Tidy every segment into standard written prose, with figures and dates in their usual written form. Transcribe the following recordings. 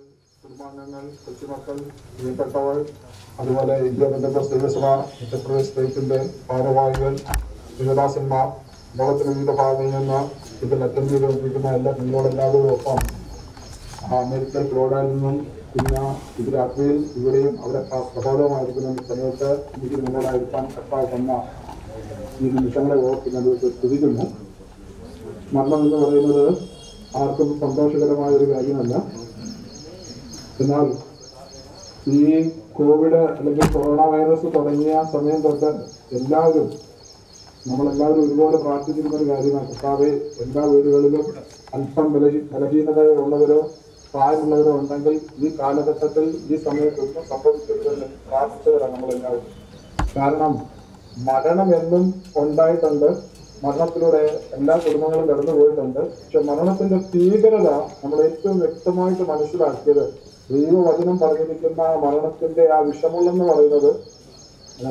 കുടുംബാംഗങ്ങൾ, കൊച്ചുമക്കൾ, പ്രിയപ്പെട്ടവർ, അതുപോലെ ഇന്ത്യ പെന്തക്കോസ്ത് ദൈവസഭ ഉത്തർപ്രദേശ് സ്റ്റേറ്റിന്റെ ഭാരവാഹികൾ, ദേവദാസന്മാർ, ലോകത്തിന്റെ വിവിധ ഭാഗങ്ങളിൽ നിന്ന് ഇതിൽ അറ്റൻഡ് ചെയ്തുകൊണ്ടിരിക്കുന്ന എല്ലാ നിങ്ങളോടെല്ലാവരും ഒപ്പം അമേരിക്കൻ ഫ്ലോറിഡയിൽ നിന്നും പിന്നെ ഇത് രാത്രിയിൽ ഇവിടെയും അവിടെ പ്രബോധമായിരിക്കുന്ന സമയത്ത് എനിക്ക് നിങ്ങളോടായിരിക്കാൻ കർത്താവ് തന്ന ഈ നിമിഷങ്ങളെ ഓർക്കുന്നത് സ്തുതിക്കുന്നു. മരണം എന്ന് പറയുന്നത് ആർക്കും സന്തോഷകരമായ ഒരു കാര്യമല്ല. എന്നാൽ ഈ കോവിഡ് അല്ലെങ്കിൽ കൊറോണ വൈറസ് തുടങ്ങിയ സമയം തൊട്ട് നമ്മളെല്ലാവരും ഒരുപോലെ പ്രാർത്ഥിച്ചിരുന്ന ഒരു കാര്യമാണ്. കർത്താവെ, എല്ലാ വീടുകളിലും അല്പം ബലഹീനതയുള്ളവരോ പ്രായമുള്ളവരോ ഉണ്ടെങ്കിൽ ഈ കാലഘട്ടത്തിൽ ഈ സമയത്തൊന്നും സംഭവിക്കരുതെന്ന് പ്രാർത്ഥിച്ചവരാണ് നമ്മളെല്ലാവരും. കാരണം മരണം എന്നും ഉണ്ടായിട്ടുണ്ട്, മരണത്തിലൂടെ എല്ലാ കുടുംബങ്ങളും കടന്നു പോയിട്ടുണ്ട്. പക്ഷെ മരണത്തിന്റെ ഭീകരത നമ്മൾ ഏറ്റവും വ്യക്തമായിട്ട് മനസ്സിലാക്കിയത് ദൈവവചനം പറഞ്ഞിരിക്കുന്ന മരണത്തിന്റെ ആ വിഷമുള്ളെന്ന് പറയുന്നത്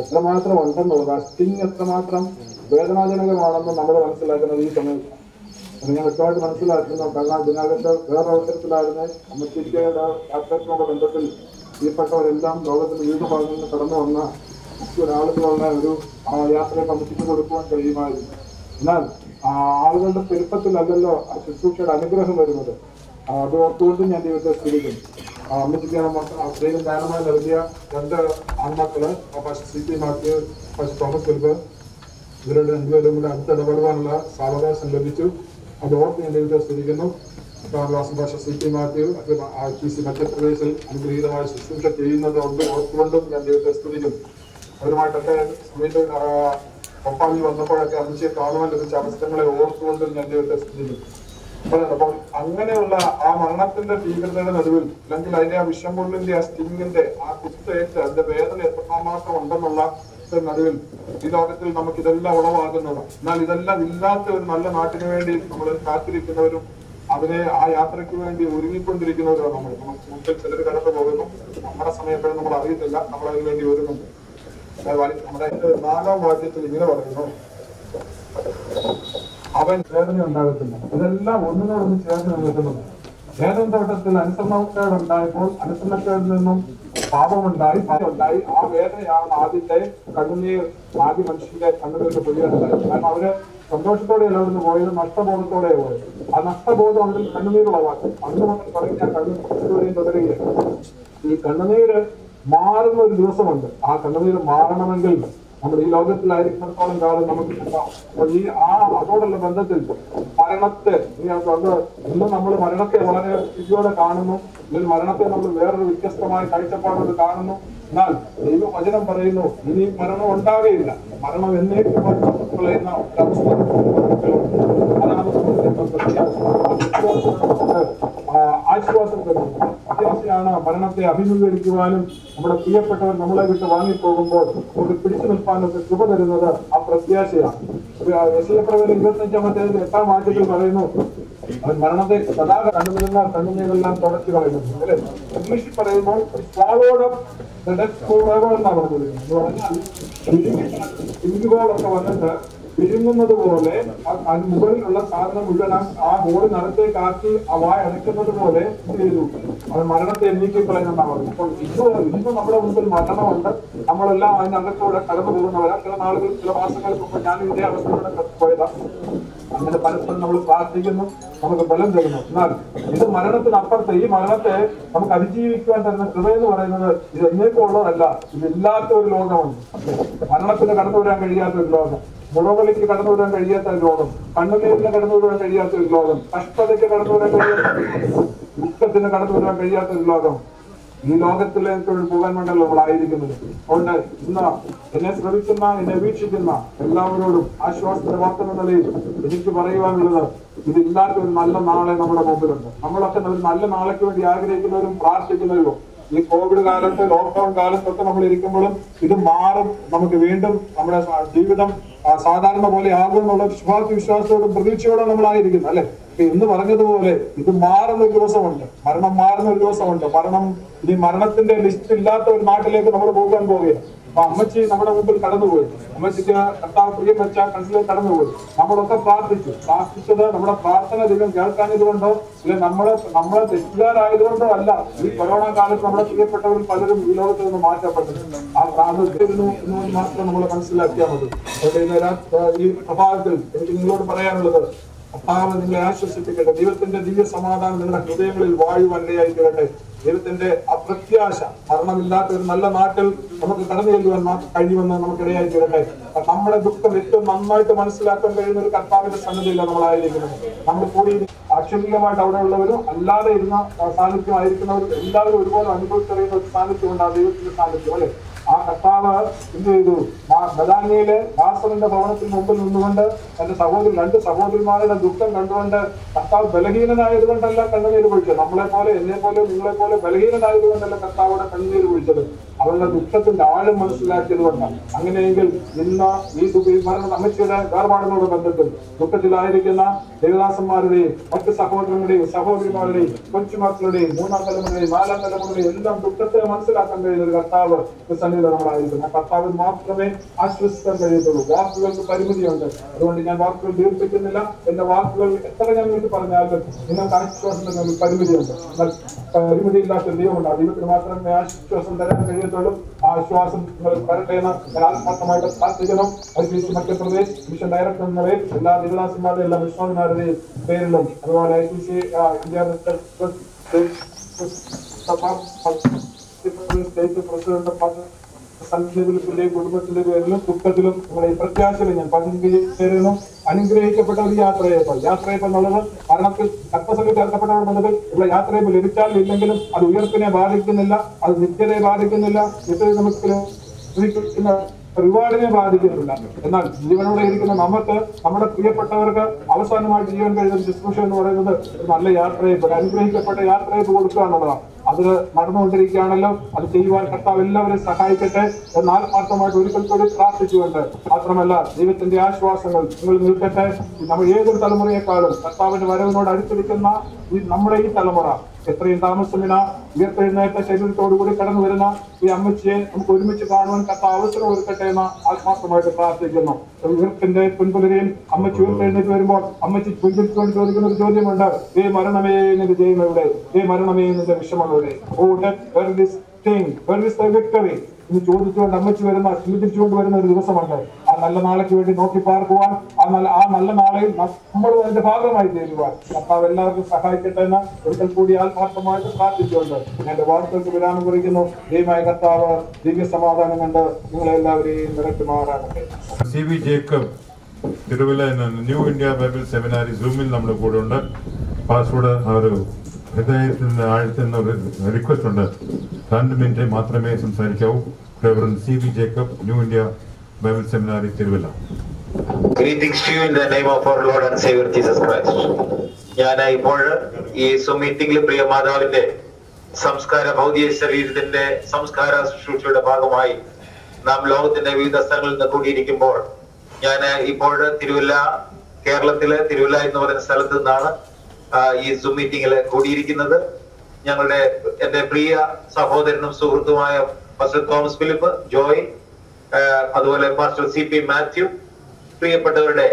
എത്രമാത്രം ഉണ്ടെന്നുള്ളത്, ആ സ്റ്റിങ് എത്രമാത്രം വേദനാജനകമാണെന്ന് നമ്മൾ മനസ്സിലാക്കുന്നത് ഈ സമയത്ത് ഞാൻ വ്യക്തമായിട്ട് മനസ്സിലാക്കുന്നു. കാരണം ഇതിനകത്ത് വേറെ അവസരത്തിലായിരുന്നു അമ്മച്ചിരിക്കയുടെ യാത്രയുടെ ബന്ധത്തിൽ പ്രിയപ്പെട്ടവരെല്ലാം ലോകത്തിന്റെ വിവിധ ഭാഗങ്ങളിൽ നിന്ന് കടന്നു വന്ന ഒരാളുകളുള്ള ഒരു യാത്രയെ കമ്മിറ്റിക്ക് കൊടുക്കുവാൻ കഴിയുമായിരുന്നു. എന്നാൽ ആളുകളുടെ പെരുപ്പത്തിലല്ലല്ലോ ആ ശുശ്രൂഷയുടെ അനുഗ്രഹം വരുന്നത്. അത് ഓർത്തുകൊണ്ട് ഞാൻ ദൈവത്തെ സ്തുതിക്കുന്നു. അമ്മച്ചിക്കാണ് ദൈവം ദാനമായി നൽകിയ 2 ആൺമക്കള്, സി പി മാത്യു, തോമസ് ഫിലിപ്പ്, ഇവരുടെ 2 പേരും കൂടെ അടുത്തിടപെടുവാനുള്ള സാവകാശം ലഭിച്ചു. അത് ഓർത്ത് ഞാൻ ദൈവത്തെ സ്തുതിക്കുന്നു. സി പി മാത്യു മധ്യപ്രദേശിൽ അനുഗ്രഹീതമായ ശുശ്രൂഷ ചെയ്യുന്നത് ഓർത്തുകൊണ്ടും ഞാൻ ദൈവത്തെ സ്തുതിക്കുന്നു. അവരുമായിട്ടൊക്കെ സമയത്ത് ഒപ്പാമിൽ വന്നപ്പോഴൊക്കെ അമ്മച്ചിയെ കാണുവാൻ ലഭിച്ച അവസരങ്ങളെ ഓർത്തുകൊണ്ടും ഞാൻ ദൈവത്തെ സ്തുതിക്കുന്നു. അപ്പോൾ അങ്ങനെയുള്ള ആ മരണത്തിന്റെ ഭീകരതയുടെ നടുവിൽ, അല്ലെങ്കിൽ അതിന്റെ ആ വിഷംപൊള്ളിന്റെ ആ സ്റ്റിങ്ങിന്റെ ആ കുത്തേറ്റ് അതിന്റെ വേദന എത്രമാത്രം ഉണ്ടെന്നുള്ള നടുവിൽ ഈ ലോകത്തിൽ നമുക്ക് ഇതെല്ലാം ഉളവാകുന്നതാണ്. എന്നാൽ ഇതെല്ലാം ഇല്ലാത്ത ഒരു നല്ല നാട്ടിന് വേണ്ടി നമ്മൾ കാത്തിരിക്കുന്നവരും അതിനെ ആ യാത്രയ്ക്ക് വേണ്ടി ഒരുങ്ങിക്കൊണ്ടിരിക്കുന്നവരാണ് നമ്മൾ. മുമ്പിൽ ചിലർ കടന്നു പോകുന്നു, നമ്മുടെ സമയം എപ്പോഴും നമ്മൾ അറിയത്തില്ല, നമ്മൾ അതിനു വേണ്ടി ഒരുങ്ങുന്നു. നമ്മുടെ 4-ാം വാക്യത്തിൽ ഇങ്ങനെ പറയുന്നു, അവൻ വേദന ഉണ്ടാകത്തില്ല. ഇതെല്ലാം ഒന്നിനോടൊന്ന് ചേർന്ന് നിൽക്കുന്നത്. ഏദൻ തോട്ടത്തിൽ അനുസരണക്കേടുണ്ടായപ്പോൾ അനുസരണക്കേടിൽ നിന്നും പാപമുണ്ടായി. ആ വേദനയാണ് ആദ്യത്തെ കണ്ണുനീർ, ആദ്യ മനുഷ്യന്റെ കണ്ണുനീർക്ക് പൊഴിയാനുണ്ടായി. കാരണം അവര് സന്തോഷത്തോടെയല്ല അവിടുന്ന് പോയത്, നഷ്ടബോധത്തോടെ പോയത്. ആ നഷ്ടബോധം അവരിൽ കണ്ണുനീരുളവാക്കി. അന്ന് മുതൽ പറയും ഞാൻ കണ്ണുനീരെയും തുടരുകയാണ്. ഈ കണ്ണുനീര് മാറുന്ന ഒരു ദിവസമുണ്ട്. ആ കണ്ണുനീര് മാറണമെങ്കിൽ നമ്മൾ ഈ ലോകത്തിലായിരിക്കുന്നിടത്തോളം കാലം നമുക്ക് അപ്പോൾ അതോടുള്ള ബന്ധത്തിൽ മരണത്തെ ഇന്ന് നമ്മൾ മരണത്തെ വളരെ സ്ഥിതിയോടെ കാണുന്നു, അല്ലെങ്കിൽ മരണത്തെ നമ്മൾ വേറൊരു വ്യത്യസ്തമായ കാഴ്ചപ്പാടോട് കാണുന്നു. എന്നാൽ ദൈവവചനം പറയുന്നു ഇനി മരണം ഉണ്ടാകുകയില്ല, മരണം എന്നേക്കും പറയുന്ന ഒരവസ്ഥ. അതാണ് ആശ്വാസം തരുന്നത്. പ്രത്യാശയാണ് മരണത്തെ അഭിമുഖീകരിക്കുവാനും നമ്മുടെ പ്രിയപ്പെട്ടവർ നമ്മളെ വിട്ട് വാങ്ങിപ്പോകുമ്പോൾ നമുക്ക് പിടിച്ചു നിൽക്കാനൊക്കെ കൃപ തരുന്നത് ആ പ്രത്യാശയാണ്. യെശയ്യാപ്രവചനം 25-ാമത്തെ 8-ാം വാക്യത്തിൽ പറയുന്നു, അവൻ മരണത്തെ സദാ കണ്ണുനീരെല്ലാം തുടച്ചു കളയുന്നു. അല്ലെ, ഇംഗ്ലീഷിൽ പറയുമ്പോൾ എന്നാണ് പറഞ്ഞത്. എന്ന് പറഞ്ഞാൽ ഇഞ്ചുകളൊക്കെ വന്നിട്ട് വിഴുങ്ങുന്നത് പോലെ മുകളിലുള്ള സാധനം മുഴുവൻ ആ ഹോളിനകത്തേക്കാക്കി ആ വായ അടയ്ക്കുന്നത് പോലെ ചെയ്തു അവൻ മരണത്തെ നീക്കിക്കളയുന്നതാണ് പറഞ്ഞത്. അപ്പോൾ ഇന്ന് നമ്മുടെ മുമ്പിൽ മരണമുണ്ട്, നമ്മളെല്ലാം അതിനകത്തൂടെ കടന്നു പോകുന്നവരാ. ചില നാളുകൾ, ചില മാസങ്ങൾക്ക് മുമ്പ് ഞാൻ ഇതേ അവസ്ഥയോടെ പോയതാണ്. അങ്ങനെ പരസ്പരം നമ്മൾ പ്രാർത്ഥിക്കുന്നു, നമുക്ക് ബലം തരുന്നു. എന്നാൽ ഇത് മരണത്തിനപ്പുറത്ത്, ഈ മരണത്തെ നമുക്ക് അതിജീവിക്കുവാൻ തരുന്ന കൃപയെന്ന് പറയുന്നത് ഇത് എന്നേക്കും ഉള്ളതല്ല, ഇതില്ലാത്ത ഒരു ലോകമുണ്ട്. മരണത്തിന് കടന്നു വരാൻ കഴിയാത്ത ഒരു ലോകം, മുളവലിക്ക് കടന്നു വരാൻ കഴിയാത്ത ഒരു ലോകം, കണ്ണുനീരിന് കടന്നു വരാൻ കഴിയാത്ത ഒരു ലോകം, കഷ്ടതയ്ക്ക് കടന്നു വരാൻ കഴിയാത്ത ഒരു ലോകം, ദുഃഖത്തിന് കടന്നു വരാൻ കഴിയാത്ത ഒരു ലോകം. ഈ ലോകത്തിലേക്ക് പോകാൻ വേണ്ടല്ലോ നമ്മളായിരിക്കുന്നത്. അതുകൊണ്ട് ഇന്ന് എന്നെ ശ്രമിക്കുന്ന, എന്നെ വീക്ഷിക്കുന്ന എല്ലാവരോടും ആശ്വാസത്തിന്റെ വാർത്ത നിലയിൽ എനിക്ക് പറയുവാനുള്ളത്, ഇതില്ലാത്ത ഒരു നല്ല നാളെ നമ്മുടെ മുമ്പിലുണ്ട്. നമ്മളൊക്കെ ഒരു നല്ല നാളേക്ക് വേണ്ടി ആഗ്രഹിക്കുന്നവരും പ്രാർത്ഥിക്കുന്നവരും ഈ കോവിഡ് കാലത്ത്, ലോക്ക്ഡൌൺ കാലത്തൊക്കെ നമ്മൾ ഇരിക്കുമ്പോഴും ഇത് മാറും, നമുക്ക് വീണ്ടും നമ്മുടെ ജീവിതം സാധാരണ പോലെ ആകും എന്നുള്ള വിശ്വാസത്തോടും പ്രതീക്ഷയോടും നമ്മളായിരിക്കുന്നു. അല്ലെ, എന്ന് പറഞ്ഞതുപോലെ ഇത് മാറുന്ന ഒരു ദിവസമുണ്ട്, മരണം മാറുന്ന ഒരു ദിവസമുണ്ട്. ഇനി മരണത്തിന്റെ ലിസ്റ്റ് ഇല്ലാത്ത ഒരു നാട്ടിലേക്ക് നമ്മൾ പോകാൻ പോവുകയാണ്. അപ്പൊ അമ്മച്ചി നമ്മുടെ മുമ്പിൽ കടന്നുപോയി. അമ്മച്ചിക്ക് കർത്താവ് പ്രിയം വെച്ച കണ്ണിലേക്ക് കടന്നുപോയി. നമ്മളൊക്കെ പ്രാർത്ഥിച്ചത് നമ്മുടെ പ്രാർത്ഥന ദൈവം കേൾക്കാഞ്ഞതുകൊണ്ടോ ഇല്ല നമ്മളെ തെറ്റുകാരായതുകൊണ്ടോ അല്ല. ഈ കൊറോണ കാലത്ത് നമ്മുടെ പ്രിയപ്പെട്ടവരിൽ പലരും ഈ ലോകത്തിൽ നിന്ന് മാറ്റപ്പെട്ടിട്ടുണ്ട്. ആ പ്രാർത്ഥിച്ചിരുന്നു എന്ന് മാത്രം നമ്മൾ മനസ്സിലാക്കിയാൽ മതി. ഈ പ്രഭാതത്തിൽ എനിക്ക് നിങ്ങളോട് പറയാനുള്ളത്, കർത്താവ് നിങ്ങളെ ആശ്വസിപ്പിക്കട്ടെ. ദൈവത്തിന്റെ ദിവ്യ സമാധാനം നിങ്ങളുടെ ഹൃദയങ്ങളിൽ വാഴുവാനിടയായി തീരട്ടെ. ദൈവത്തിന്റെ അപ്രത്യാശ മരണമില്ലാത്ത ഒരു നല്ല നാട്ടിൽ നമുക്ക് കടന്നു ചെല്ലുവാൻ കഴിയുമെന്ന് നമുക്കിടയായി തീരട്ടെ. നമ്മുടെ ദുഃഖം ഏറ്റവും നന്നായിട്ട് മനസ്സിലാക്കാൻ കഴിയുന്ന ഒരു കർത്താവിന്റെ സന്നിധിയില്ല നമ്മളായിരിക്കുന്നത്. നമ്മൾ കൂടി ആക്ഷരികമായിട്ട് അവിടെ ഉള്ളവരും അല്ലാതെ ഇരുന്ന സാന്നിധ്യമായിരിക്കുന്നവരും എല്ലാവരും ഒരുപോലെ അനുഭവിച്ചറിയുന്ന ഒരു സാന്നിധ്യമുണ്ട്, ആ ദൈവത്തിന്റെ സാന്നിധ്യം അല്ലെ. ആ കർത്താവ് എന്ത് ചെയ്തു? ബദാനിയയിലെ ദാസന്റെ ഭവനത്തിന് മുമ്പിൽ നിന്നുകൊണ്ട് തന്റെ രണ്ട് സഹോദരിമാരുടെ ദുഃഖം കണ്ടുകൊണ്ട് കർത്താവ് ബലഹീനനായതുകൊണ്ടല്ല കണ്ണുനീര് പൊഴിച്ചത്. നമ്മളെ പോലെ എന്നെ പോലെ നിങ്ങളെ പോലെ ബലഹീനനായതുകൊണ്ടല്ല കർത്താവിടെ കണ്ണുനീര് പൊഴിച്ചത്. അവരുടെ ദുഃഖത്തിന്റെ ആഴം മനസ്സിലാക്കിയത് കൊണ്ടാണ്. അങ്ങനെയെങ്കിൽ ഇന്ന് ഈ അമ്മച്ചിയുടെ വേർപാടുകളോട് ബന്ധത്തിൽ ദുഃഖത്തിലായിരിക്കുന്ന ദേവദാസന്മാരുടെയും മറ്റ് സഹോദരങ്ങളുടെയും സഹോദരിമാരുടെയും കൊച്ചുമക്കളുടെയും 3ാം തലമുറയുടെയും 4ാം തലമുറയുടെയും എല്ലാം ദുഃഖത്തെ മനസ്സിലാക്കാൻ കഴിയുന്ന ഒരു കർത്താവ് നമ്മളായിരിക്കും. ആ കർത്താവിൽ മാത്രമേ ആശ്വസിക്കാൻ കഴിയത്തുള്ളൂ. വാക്കുകൾക്ക് പരിമിതിയുണ്ട്. അതുകൊണ്ട് ഞാൻ വാക്കുകൾ ദീർഘിപ്പിക്കുന്നില്ല. എന്റെ വാക്കുകൾ എത്ര ഞാൻ നിങ്ങൾക്ക് പറഞ്ഞാലും നിങ്ങൾക്ക് ആശ്വാസത്തിന് പരിമിതിയുണ്ട്. എന്നാൽ പരിമിതിയില്ലാത്ത ദൈവമുണ്ട്. ദൈവത്തിന് മാത്രമേ ആശ്വാസം തരാൻ കഴിയത്തുള്ളൂ. ആ ആശ്വാസം നിങ്ങൾ വരട്ടെ എന്ന് ഞാൻ ആത്മാർത്ഥമായിട്ട് പ്രാർത്ഥിക്കണം. ഐസിസി മധ്യപ്രദേശ് മിഷൻ ഡയറക്ടർ എന്ന നിലയിൽ എല്ലാ ദേവദാസന്മാരുടെയും എല്ലാ വിശ്വാസന്മാരുടെയും പേരിലും അതുപോലെ ഐസിസി ഇന്ത്യ സ്റ്റേറ്റ് പ്രസിഡന്റ് സംഘടനകളുടെയും കുടുംബത്തിന്റെ പേരിലും ദുഃഖത്തിലും നിങ്ങളെ ഈ പ്രത്യാശയിലും ഞാൻ പങ്കുചേരുന്നു. അനുഗ്രഹിക്കപ്പെട്ട ഒരു യാത്രയപ്പ് എന്നുള്ളത് മരണത്തിൽ കർത്തസംഘം ചേർക്കപ്പെട്ടവർ എന്നതിൽ ഇവിടെ യാത്രയപ്പ് ലഭിച്ചാലും ഇല്ലെങ്കിലും അത് ഉയർപ്പിനെ ബാധിക്കുന്നില്ല, അത് നിത്യതയെ ബാധിക്കുന്നില്ല, നിത്യത നമുക്ക് റിവാർഡിനെ ബാധിക്കുന്നില്ല. എന്നാൽ ജീവനോടെ ഇരിക്കുന്ന നമുക്ക് നമ്മുടെ പ്രിയപ്പെട്ടവർക്ക് അവസാനമായിട്ട് ജീവൻ കഴിയുന്ന ശുശ്രൂഷ എന്ന് പറയുന്നത് ഒരു നല്ല യാത്രയപ്പ്, ഒരു അനുഗ്രഹിക്കപ്പെട്ട യാത്രയപ്പ് കൊടുക്കുക എന്നുള്ളതാണ്. അത് നടന്നുകൊണ്ടിരിക്കുകയാണല്ലോ. അത് ചെയ്യുവാൻ കർത്താവ് എല്ലാവരെയും സഹായിക്കട്ടെ എന്ന് ആത്മാർത്ഥമായിട്ട് ഒരിക്കൽ കൂടി പ്രാർത്ഥിച്ചുകൊണ്ട് മാത്രമല്ല ദൈവത്തിന്റെ ആശ്വാസങ്ങൾ നിങ്ങൾ നിൽക്കട്ടെ. നമ്മൾ ഏതൊരു തലമുറയെക്കാളും കർത്താവിന്റെ വരവിനോട് അടുത്തിരിക്കുന്ന നമ്മുടെ ഈ തലമുറ എത്രയും താമസമിന ഉയർത്തെഴുന്നേറ്റ ശരീരത്തോടുകൂടി കടന്നു വരുന്ന ഈ അമ്മച്ചിയെ നമുക്ക് ഒരുമിച്ച് കാണുവാൻ കർത്താവ് അവസരം ഒരുക്കട്ടെ എന്ന് ആത്മാർത്ഥമായിട്ട് പ്രാർത്ഥിക്കുന്നു. ഉയർപ്പിന്റെ പിൻപുലരിയിൽ അമ്മച്ചി ഉയർത്തെഴുന്നേറ്റ് വരുമ്പോൾ അമ്മച്ചി പുഞ്ചിരിച്ചുകൊണ്ട് ചോദിക്കുന്ന ഒരു ചോദ്യമുണ്ട്, ഏ മരണമേ നിന്റെ ജയം എവിടെ? ഏ മരണമേ നിന്റെ വിഷമം എവിടെ? ഓ death, where is this thing? Where is the victory? ഇത് ചോദിച്ചുകൊണ്ട് അമ്മച്ചി ചിന്തിച്ചുകൊണ്ട് വരുന്ന ഒരു ദിവസമുണ്ട്. ആ നല്ല നാളേക്ക് വേണ്ടി നോക്കി പാർക്കുവാൻ, ആ നല്ല നാളെയിൽ നമ്മളും അതിന്റെ ഭാഗമായി തീരുവാൻ കർത്താവ് എല്ലാവർക്കും സഹായിക്കട്ടെ എന്ന് ഒരിക്കൽ കൂടി ആത്മാർത്ഥമായിട്ട് പ്രാർത്ഥിച്ചുകൊണ്ട് എന്റെ വാർത്തകൾക്ക് വിരാമം കുറിക്കുന്നു. ദൈവമായ കർത്താവ് ദിവ്യ സമാധാനം കൊണ്ട് നിങ്ങളെല്ലാവരെയും നിരക്കുമാറാകട്ടെ. CB Jacob Thiruvalla New India Bible seminary സൂമിൽ നമ്മുടെ കൂടെ ഉണ്ട്. പാസ്വേഡ് ഒരു ഹൃദയത്തിന്റെ ആഴത്തിൽ നിന്ന് ഒരു റിക്വസ്റ്റ് ഉണ്ട്, 2 മിനിറ്റ് മാത്രമേ സംസാരിക്കാവൂ. Reverend CB Jacob, New India Bible seminary Thiruvalla. Greetings to you in the name of our Lord and Savior Jesus Christ. ഞാൻ ഇപ്പോൾ ഈ മീറ്റിംഗിൽ പ്രിയ മാതാവിന്റെ ഭൗതിക ശരീരത്തിന്റെ സംസ്കാര ശുശ്രൂഷയുടെ ഭാഗമായി നാം ലോകത്തിന്റെ വിവിധ സ്ഥലങ്ങളിൽ നിന്ന് കൂടിയിരിക്കുമ്പോൾ ഞാൻ ഇപ്പോൾ കേരളത്തിലെ തിരുവല്ല എന്ന് പറയുന്ന സ്ഥലത്ത് നിന്നാണ് ഈ മീറ്റിംഗിൽ കൂടിയിരിക്കുന്നത്. എന്റെ പ്രിയ സഹോദരനും സുഹൃത്തുമായ പാസ്റ്റർ തോമസ് ഫിലിപ്പ്, ജോയ്, അതുപോലെ പാസ്റ്റർ CP മാത്യു, പ്രിയപ്പെട്ടവരുടെ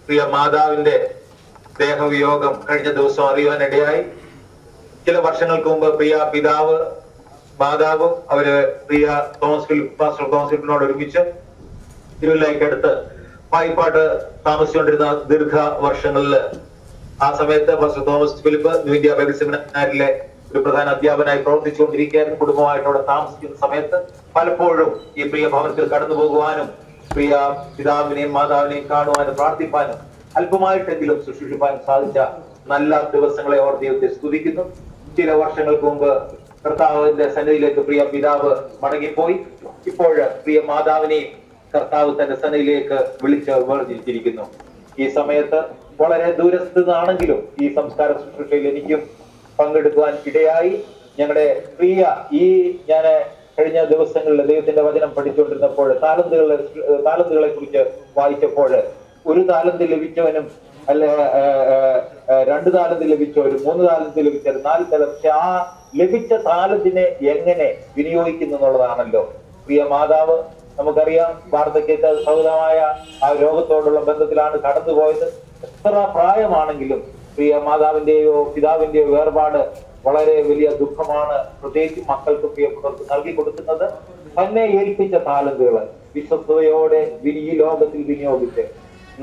പ്രിയ മാതാവിന്റെ ദേഹവിയോഗം കഴിഞ്ഞ ദിവസം അറിയുവാനിടയായി. ചില വർഷങ്ങൾക്ക് മുമ്പ് പ്രിയ പിതാവ് മാതാവ് അവര് പ്രിയ പാസ്റ്റർ തോമസ് ഫിലിപ്പിനോട് ഒരുമിച്ച് തിരുവല്ലയ്ക്കടുത്ത് പായിപ്പാട്ട് താമസിച്ചുകൊണ്ടിരുന്ന ദീർഘ വർഷങ്ങളില് ആ സമയത്ത് pastor Thomas Philip New India Bible സെമിനാരിലെ ഒരു പ്രധാന അധ്യാപനായി പ്രവർത്തിച്ചുകൊണ്ടിരിക്കുകയായിരുന്നു. കുടുംബമായിട്ടവിടെ താമസിക്കുന്ന സമയത്ത് പലപ്പോഴും ഈ പ്രിയ ഭവനത്തിൽ കടന്നു പോകുവാനും പ്രിയ പിതാവിനെയും മാതാവിനെയും കാണുവാനും പ്രാർത്ഥിപ്പാനും അല്പമായിട്ടെങ്കിലും ശുശ്രൂഷിപ്പാനും സാധിച്ച നല്ല ദിവസങ്ങളെ ഓർ ദൈവത്തെ സ്തുതിക്കുന്നു. ചില വർഷങ്ങൾക്ക് മുമ്പ് കർത്താവിന്റെ സന്നിധിയിലേക്ക് പ്രിയ പിതാവ് മടങ്ങിപ്പോയി. ഇപ്പോൾ പ്രിയ മാതാവിനെയും കർത്താവ് തന്റെ സന്നിധിയിലേക്ക് വിളിച്ച് വേർതിരിച്ചിരിക്കുന്നു. ഈ സമയത്ത് വളരെ ദൂരത്ത് നിന്നാണെങ്കിലും ഈ സംസ്കാര ശുശ്രൂഷയിൽ എനിക്കും പങ്കെടുക്കുവാൻ ഇടയായി. ഞങ്ങളുടെ പ്രിയ ഞാൻ കഴിഞ്ഞ ദിവസങ്ങളിൽ ദൈവത്തിന്റെ വചനം പഠിച്ചുകൊണ്ടിരുന്നപ്പോൾ താലന്തുകളെ കുറിച്ച് വായിച്ചപ്പോൾ 1 താലന്ത് ലഭിച്ചവനും അല്ല 2 താലന്ത് ലഭിച്ചവരും 3 താലന്ത് ലഭിച്ചവരും 4 താലന്ത്. പക്ഷെ ആ ലഭിച്ച താലന്തിനെ എങ്ങനെ വിനിയോഗിക്കുന്നു എന്നുള്ളതാണല്ലോ പ്രിയ മാതാവ് നമുക്കറിയാം വാർദ്ധക്യ സൗഹൃദമായ ആ രോഗത്തോടുള്ള ബന്ധത്തിലാണ് കടന്നുപോയത്. എത്ര പ്രായമാണെങ്കിലും പ്രിയ മാതാവിന്റെയോ പിതാവിന്റെയോ വേർപാട് വളരെ വലിയ ദുഃഖമാണ്. പ്രത്യേകിച്ച് മക്കൾക്ക് പ്രിയപ്പെട്ടവർക്ക് നൽകി കൊടുക്കുന്നത് തന്നെ ഏൽപ്പിച്ച താലന്തുകള് വിശ്വസ്തയോടെ ഈ ലോകത്തിൽ വിനിയോഗിച്ച്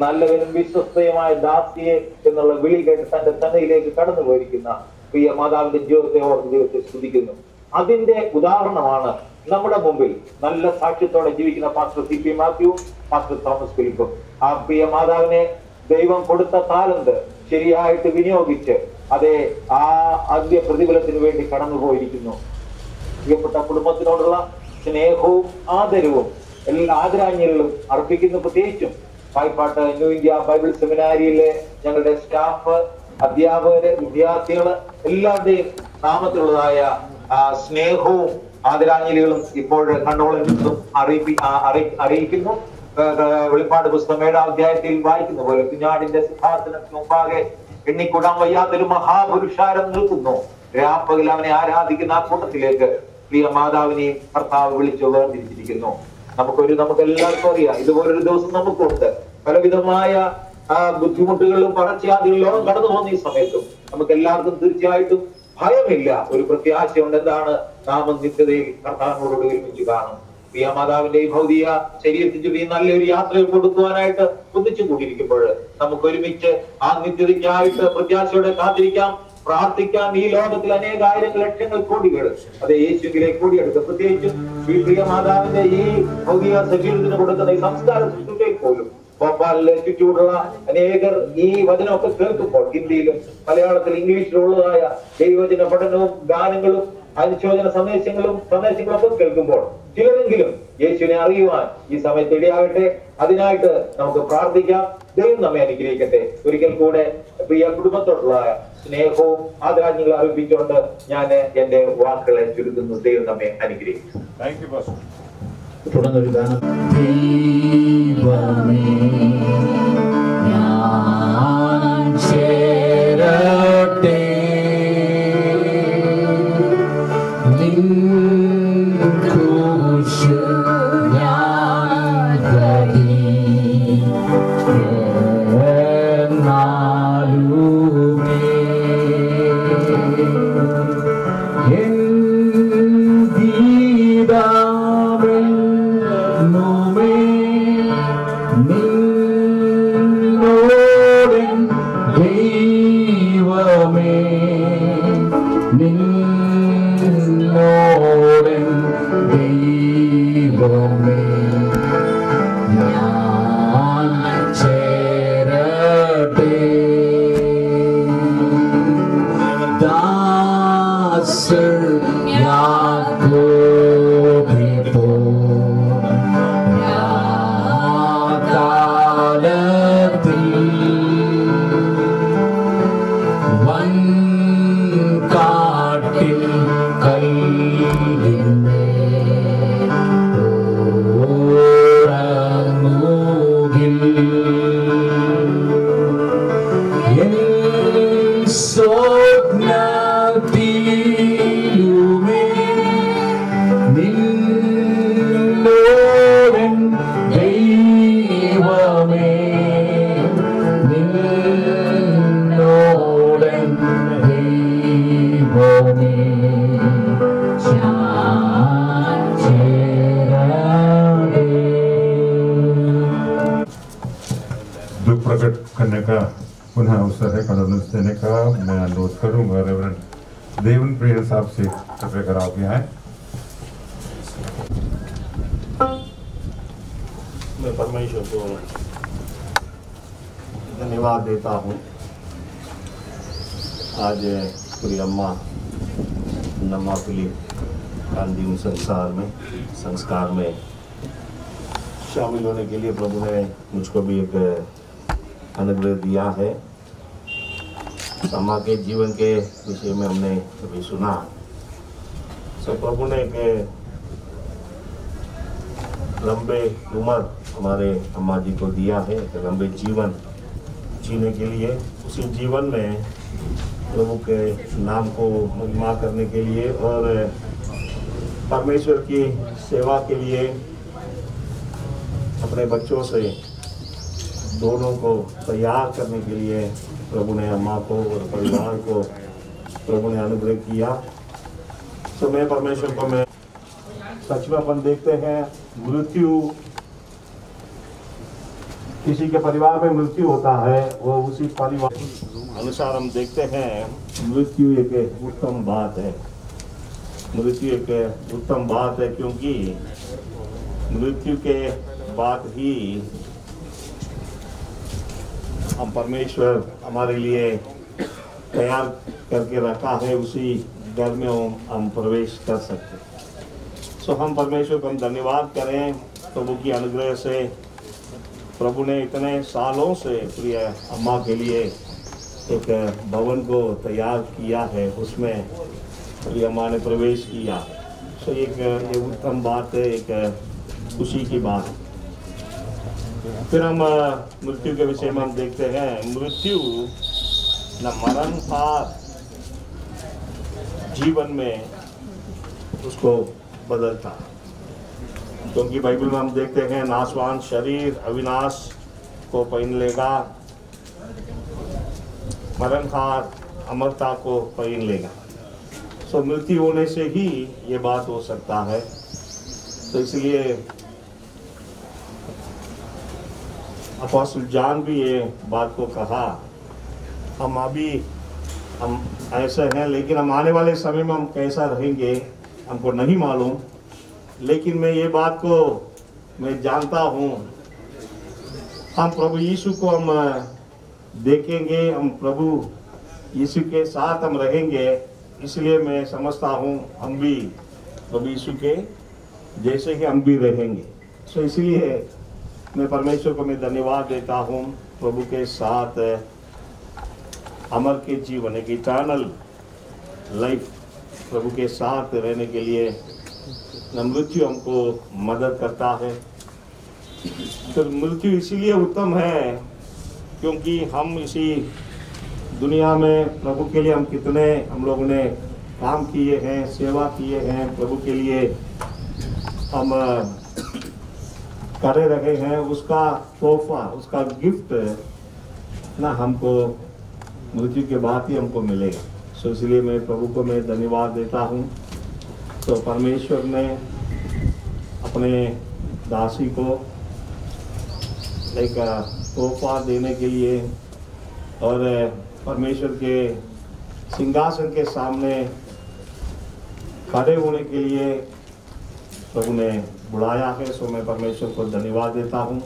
നല്ലവനും വിശ്വസ്തയുമായ ദാസിയെ എന്നുള്ള വിളി കേട്ട് തന്റെ തന്നയിലേക്ക് കടന്നു പോയിരിക്കുന്ന പ്രിയ മാതാവിന്റെ ജീവിതത്തെ ഓർത്ത് ദൈവത്തെ സ്തുതിക്കുന്നു. അതിന്റെ ഉദാഹരണമാണ് നമ്മുടെ മുമ്പിൽ നല്ല സാക്ഷ്യത്തോടെ ജീവിക്കുന്ന പാസ്റ്റർ CP മാത്യുവും പാസ്റ്റർ തോമസ് ഫിലിപ്പും. ആ പ്രിയ മാതാവിനെ ദൈവം കൊടുത്ത താലന്ത് ശരിയായിട്ട് വിനിയോഗിച്ച് അതേ ആ അന്ത്യ പ്രതിഫലത്തിന് വേണ്ടി കടന്നുപോയിരിക്കുന്നു. പ്രിയപ്പെട്ട കുടുംബത്തിനോടുള്ള സ്നേഹവും ആദരവും എല്ലാ ആദരാഞ്ജലികളും അർപ്പിക്കുന്നു. പ്രത്യേകിച്ചും പായിപ്പാട്ട് ന്യൂ ഇന്ത്യ ബൈബിൾ സെമിനാരിയിലെ ഞങ്ങളുടെ സ്റ്റാഫ്, അധ്യാപകര്, വിദ്യാർത്ഥികള് എല്ലാവരുടെയും നാമത്തിലുള്ളതായ സ്നേഹവും ആദരാഞ്ജലികളും ഇപ്പോൾ കണ്ടോളൻസും അറിയിക്കുന്നു. വെളിപ്പാട് പുസ്തകം 7-ാം അധ്യായത്തിൽ വായിക്കുന്ന പോലെ കുഞ്ഞാടിന്റെ സിംഹാസനത്തിന് മുമ്പാകെ എണ്ണിക്കൂടാൻ വയ്യാത്തൊരു മഹാപുരുഷാരം നിൽക്കുന്നു. രാപ്പകൽ അവനെ ആരാധിക്കുന്ന ആ കൂട്ടത്തിലേക്ക് പ്രിയ മാതാവിനെയും ഭർത്താവ് വിളിച്ചു വേർതിരിച്ചിരിക്കുന്നു. നമുക്കെല്ലാവർക്കും അറിയാം, ഇതുപോലൊരു ദിവസം നമുക്കുണ്ട്. പലവിധമായ ബുദ്ധിമുട്ടുകളിലും പകർച്ചവ്യാധികളിലും ലോകം കടന്നു പോകുന്ന ഈ സമയത്തും നമുക്ക് എല്ലാവർക്കും തീർച്ചയായിട്ടും ഭയമില്ല, ഒരു പ്രത്യാശയുണ്ട്. എന്താണ്? നാം നിത്യതയിൽ കർത്താവിനോട് ഒരുമിച്ച് കാണും. പ്രിയ മാതാവിന്റെ ഈ ഭൗതിക ശരീരത്തിൽ ഈ നല്ലൊരു യാത്രയിൽ കൊടുക്കുവാനായിട്ട് ഒന്നിച്ചു കൂടിയിരിക്കുമ്പോൾ നമുക്ക് ഒരുമിച്ച് ആ നിത്യതയ്ക്കായിട്ട് പ്രത്യാശയോടെ കാത്തിരിക്കാം, പ്രാർത്ഥിക്കാം. ഈ ലോകത്തിൽ അനേകായിരങ്ങൾ ലക്ഷങ്ങൾ കോടികൾ അത് യേശുവിലേക്ക് കൂടിയെടുക്കും. പ്രത്യേകിച്ചും ഈ പ്രിയ മാതാവിന്റെ ഈ ഭൗതിക ശരീരത്തിന് കൊടുക്കുന്ന ഈ സംസ്കാര ശുശ്രൂഷയിൽ പോലും ഭോപ്പാലിലെ ചുറ്റുമുള്ള അനേകർ ഈ വചനമൊക്കെ കേൾക്കുമ്പോൾ ഹിന്ദിയിലും മലയാളത്തിലും ഇംഗ്ലീഷിലും ഉള്ളതായ ദൈവവചന പഠനവും ഗാനങ്ങളും അനുശോചന സന്ദേശങ്ങളും ഒക്കെ കേൾക്കുമ്പോൾ ചിലരെങ്കിലും യേശുവിനെ അറിയുവാൻ ഈ സമയത്ത് ഇടയാകട്ടെ. അതിനായിട്ട് നമുക്ക് പ്രാർത്ഥിക്കാം. ദൈവം നമ്മെ അനുഗ്രഹിക്കട്ടെ. ഒരിക്കൽ കൂടെ പ്രിയ കുടുംബത്തോടുള്ള സ്നേഹവും ആദരാഞ്ജലികളും അർപ്പിച്ചുകൊണ്ട് ഞാൻ എന്റെ വാക്കുകളെ ചുരുക്കുന്നു. ദൈവം നമ്മെ അനുഗ്രഹിക്കും. തുടർന്നൊരു ഗാനം. प्रकट करने का पुनः अवसर है कंडोलेंस देने का मैं अनुरोध करूंगा। रेवरेंड देवन प्रिय साहब से कृपया कर आप यहाँ आए। मैं परमेश्वर को धन्यवाद देता हूँ। आज पूरी अम्मा नमा फिलिप अंतिम संस्कार में शामिल होने के लिए प्रभु ने मुझको भी एक अनुग्रह दिया है। अम्मा के जीवन के विषय में हमने कभी सुना, सो प्रभु ने एक लंबे उम्र हमारे अम्मा जी को दिया है, एक लंबे जीवन जीने के लिए। उसी जीवन में प्रभु के नाम को महिमा करने के लिए और परमेश्वर की सेवा के लिए अपने बच्चों से दोनों को तैयार करने के लिए प्रभु ने अम्मा को और परिवार को प्रभु ने अनुग्रह किया। तो मैं परमेश्वर को मैं सच में अपन देखते हैं मृत्यु, किसी के परिवार में मृत्यु होता है वो उसी परिवार अनुसार हम देखते हैं मृत्यु एक उत्तम बात है। मृत्यु एक उत्तम बात है क्योंकि मृत्यु के बाद ही हम परमेश्वर हमारे लिए तैयार करके रखा है, उसी घर में हम प्रवेश कर सकते हैं। सो हम परमेश्वर को हम धन्यवाद करें प्रभु की अनुग्रह से। प्रभु ने इतने सालों से प्रिय अम्मा के लिए एक भवन को तैयार किया है, उसमें प्रिय अम्मा ने प्रवेश किया। सो एक उत्तम बात है, एक खुशी की बात है। फिर हम मृत्यु के विषय में हम देखते हैं मृत्यु न मरण था जीवन में उसको बदलता, क्योंकि बाइबल में हम देखते हैं नाशवान शरीर अविनाश को पहन लेगा, मरणहार अमरता को पहन लेगा। सो मृत्यु होने से ही ये बात हो सकता है। तो इसलिए अपोस्टल जॉन भी ये बात को कहा, हम ऐसे हैं लेकिन हम आने वाले समय में हम कैसा रहेंगे हमको नहीं मालूम, लेकिन मैं ये बात को मैं जानता हूँ, हम प्रभु यीशु को हम देखेंगे, हम प्रभु यीशु के साथ हम रहेंगे। इसलिए मैं समझता हूँ हम भी प्रभु यीशु के जैसे कि हम भी रहेंगे। सो इसलिए मैं परमेश्वर को मैं धन्यवाद देता हूँ प्रभु के साथ अमर के जीवन एक इटर्नल लाइफ प्रभु के साथ रहने के लिए न मृत्यु हमको मदद करता है। तो मृत्यु इसीलिए उत्तम है क्योंकि हम इसी दुनिया में प्रभु के लिए हम लोगों ने काम किए हैं, सेवा किए हैं, प्रभु के लिए हम करे रहे हैं, उसका तोहफा, उसका गिफ्ट ना हमको मृत्यु के बाद ही हमको मिलेगा। सो इसलिए मैं प्रभु को मैं धन्यवाद देता हूँ। तो परमेश्वर ने अपने दासी को एक तोहफा देने के लिए और परमेश्वर के सिंहासन के सामने खड़े होने के लिए प्रभु ने बुलाया है। सो मैं परमेश्वर को धन्यवाद देता हूँ,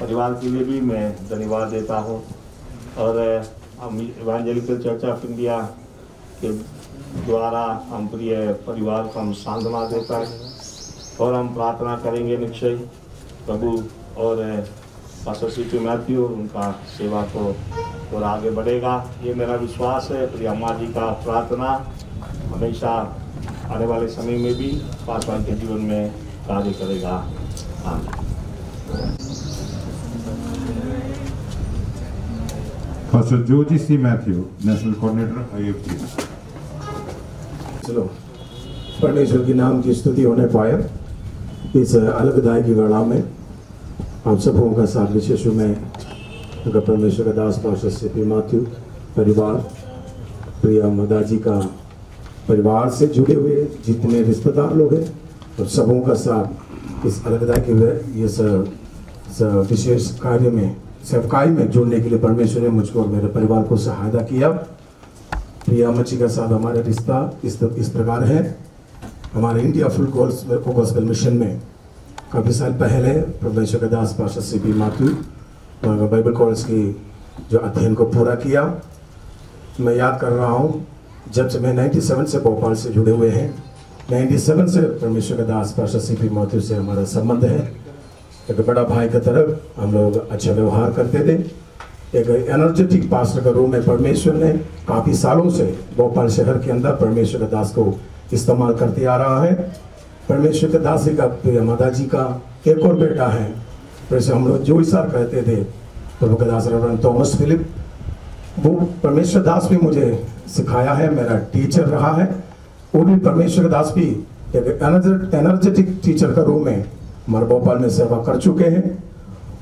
परिवार के लिए भी मैं धन्यवाद देता हूँ। और हम इवेंजेलिकल चर्च ऑफ इंडिया के द्वारा हम प्रिय परिवार को हम सांत्वना देता है और हम प्रार्थना करेंगे निश्चय प्रभु और पास्टर सीटू मैथ्यू उनका सेवा को और आगे बढ़ेगा, ये मेरा विश्वास है। प्रिय अम्मा जी का प्रार्थना हमेशा आने वाले समय में भी पासवान के जीवन में कार्य करेगा। आमीन। Pastor Georgie C. Matthew, National Coordinator, IFG. चलो परमेश्वर के नाम की स्तुति होने पाए इस अलगदाई की गणा में हम सबों का साथ विशेष में अगर परमेश्वर का दास पास्टर सीपी मैथ्यू परिवार, प्रिय मदा जी का परिवार से जुड़े हुए जितने रिश्तेदार लोग हैं और सबों का साथ इस अलगदाई के इस विशेष कार्य में सेवकाई में जुड़ने के लिए परमेश्वर ने मुझको और मेरे परिवार को सहायता किया। प्रिया मच्छी का साथ हमारा रिश्ता इस प्रकार है। हमारे इंडिया फुल गॉस्पेल मिशन में काफ़ी साल पहले परमेश्वर का दास pastor CP Mathew Bible college की जो अध्ययन को पूरा किया। मैं याद कर रहा हूँ जब से मैं 97 से भोपाल से जुड़े हुए हैं, 97 से परमेश्वर का दास पास्टर सीपी मैथ्यू से हमारा संबंध है। एक बड़ा भाई की तरफ हम लोग अच्छा व्यवहार करते थे। एक एनर्जेटिक पास्टर का रूम में परमेश्वर ने काफ़ी सालों से भोपाल शहर के अंदर परमेश्वर का दास को इस्तेमाल करते आ रहा है। परमेश्वर के दास का माता जी का एक और बेटा है, वैसे हम लोग जो सर कहते थे प्रभु का दास रेवरेंड थॉमस फिलिप, वो परमेश्वर दास भी मुझे सिखाया है, मेरा टीचर रहा है। वो भी परमेश्वर दास भी एक एनर्जेटिक टीचर का रूम में हमारे भोपाल में सेवा कर चुके हैं।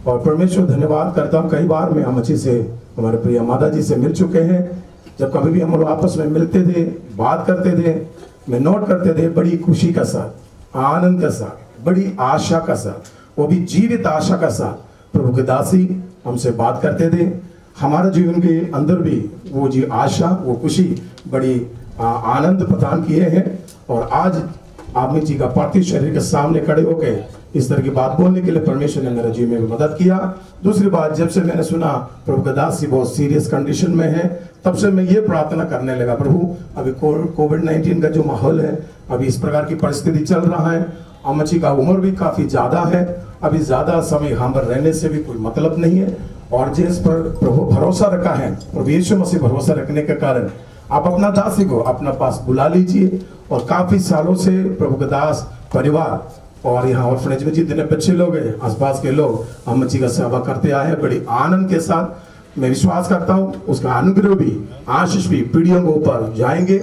और परमेश्वर धन्यवाद करता हूँ। कई बार मैं अमची से, हमारे प्रिय माता जी से मिल चुके हैं। जब कभी भी हम लोग आपस में मिलते थे, बात करते थे, मैं नोट करते थे बड़ी खुशी का साथ, आनंद का साथ, बड़ी आशा का साथ, वो भी जीवित आशा का साथ प्रभु के दासी हमसे बात करते थे। हमारे जीवन के अंदर भी वो जी आशा, वो खुशी, बड़ी आनंद प्रदान किए हैं। और आज आपने जी का पार्थिव शरीर के सामने खड़े होकर इस तरह की बात बोलने के लिए परमेश्वर ने मेरे जीवन में मदद किया। दूसरी बात, जब से मैंने सुना प्रभु का दासी बहुत सीरियस कंडीशन में है, तब से मैं ये प्रार्थना करने लगा, प्रभु अभी कोविड-19 का जो माहौल है, अभी इस प्रकार की परिस्थिति चल रहा है, अम्मा का उम्र भी काफी ज्यादा है, अभी ज्यादा समय यहाँ पर रहने से भी कोई मतलब नहीं है। और जिस पर प्रभु भरोसा रखा है, प्रभु यीशु मसीह भरोसा रखने के कारण आप अपना दासी को अपना पास बुला लीजिए। और काफी सालों से प्रभु का दास परिवार और यहाँ ऑर्फनेज में जितने बच्चे लोग हैं, आसपास के लोग अम्मा जी का सेवा करते आए हैं बड़ी आनंद के साथ। मैं विश्वास करता हूँ उसका अनुग्रह भी, आशीष भी पीढ़ियों के ऊपर जाएंगे।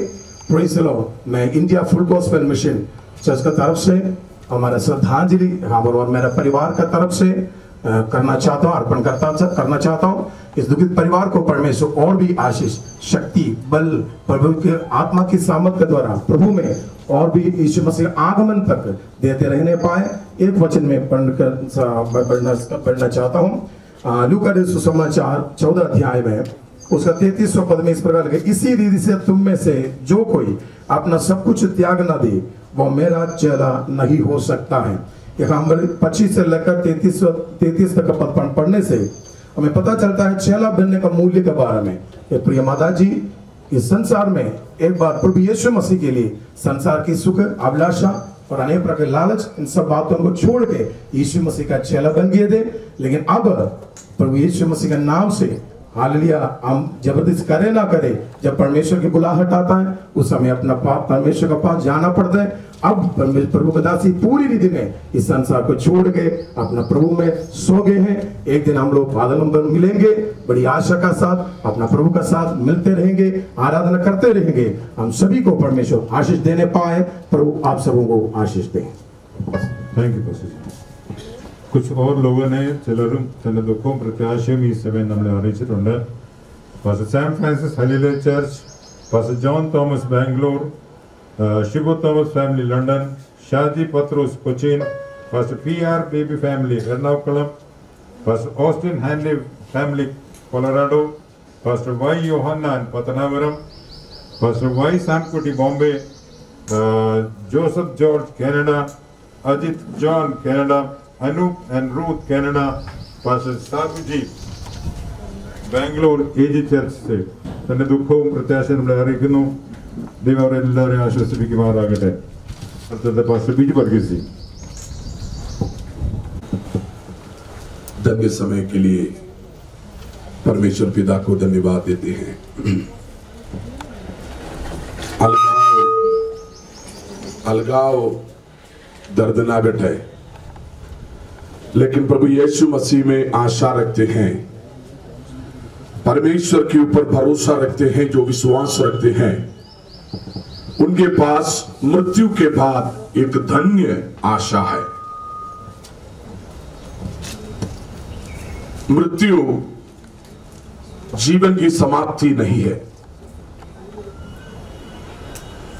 Praise the lord. मैं India full gospel mission church की तरफ से हमारा श्रद्धांजलि यहाँ पर और मेरा परिवार का तरफ से करना चाहता हूँ, अर्पण करना चाहता हूँ। इस दुखित परिवार को परमेश्वर और भी आशीष, शक्ति, बल, प्रभु के आत्मा की सामर्थ के द्वारा प्रभु में और भी यीशु मसीह आगमन तक देते रहने पाए। एक वचन में पढ़ना चाहता हूँ। लूका रचित सुसमाचार 14 अध्याय में उसका 33वां पद में इस प्रकार लिखा, इसी रीति से तुम में से जो कोई अपना सब कुछ त्याग न दे वो मेरा चेला नहीं हो सकता है। यहाँ 25 से लेकर 33 तक का पद पढ़ने से हमें पता चलता है चेला बनने का मूल्य के बारे में। ये प्रिय माता जी, इस संसार में एक बार प्रभु यीशु मसीह के लिए संसार की सुख, अभिलाषा और अनेक प्रकार के लालच, इन सब बातों को छोड़ के यीशु मसीह का चेला बन गए थे। लेकिन अब प्रभु यीशु मसीह के नाम से हालेलुया, हम जबरदस्ती करे ना करे, जब परमेश्वर की बुलाहट आता है उस समय अपना पाप परमेश्वर के पास जाना पड़ता है। अब प्रभु का दासी पूरी रीति में इस संसार को छोड़ के अपना प्रभु में सो गए हैं। एक दिन हम लोग बादलों में मिलेंगे, बड़ी आशा का साथ अपना प्रभु का साथ मिलते रहेंगे, आराधना करते रहेंगे। हम सभी को परमेश्वर आशीष देने पाए। प्रभु आप सबों को आशीष दें। Thank you pastor. कुछ और लोगों ने ചിലരും തന്റെ ദുഃഖവും പ്രത്യാശയും ഈ സമയം നമ്മളെ അറിയിച്ചിട്ടുണ്ട്. പാസ്റ്റർ സാം ഫ്രാൻസിസ് ഹലിലെ church, pastor John Thomas Bangalore, Shibu Thomas family London, Shaji Pathros Cochin, pastor PR Baby family Ernakulam, pastor Austin Hanley family Colorado, pastor Y Yohannan Pathanapuram, pastor Y Samkutty Bombay, Joseph George Canada, Ajith John Canada, Anup and Ruth Canada, Pastor Sabuji Bangalore AG Church से तन्ने दुखों प्रत्याशा നമ്മളെ അറിയിക്കുന്നു. ദൈവം അവരെ എല്ലാവരെയും ആശ്വസിപ്പിക്കുമാറാകട്ടെ. അടുത്തത് പാസ്റ്റർ ബിജു വർഗീസ് जी। धन्य समय के लिए परमेश्वर पिता को धन्यवाद देते हैं। अलगाव दर्दनाक है, लेकिन प्रभु यीशु मसीह में आशा रखते हैं, परमेश्वर के ऊपर भरोसा रखते हैं, जो विश्वास रखते हैं, उनके पास मृत्यु के बाद एक धन्य आशा है। मृत्यु जीवन की समाप्ति नहीं है।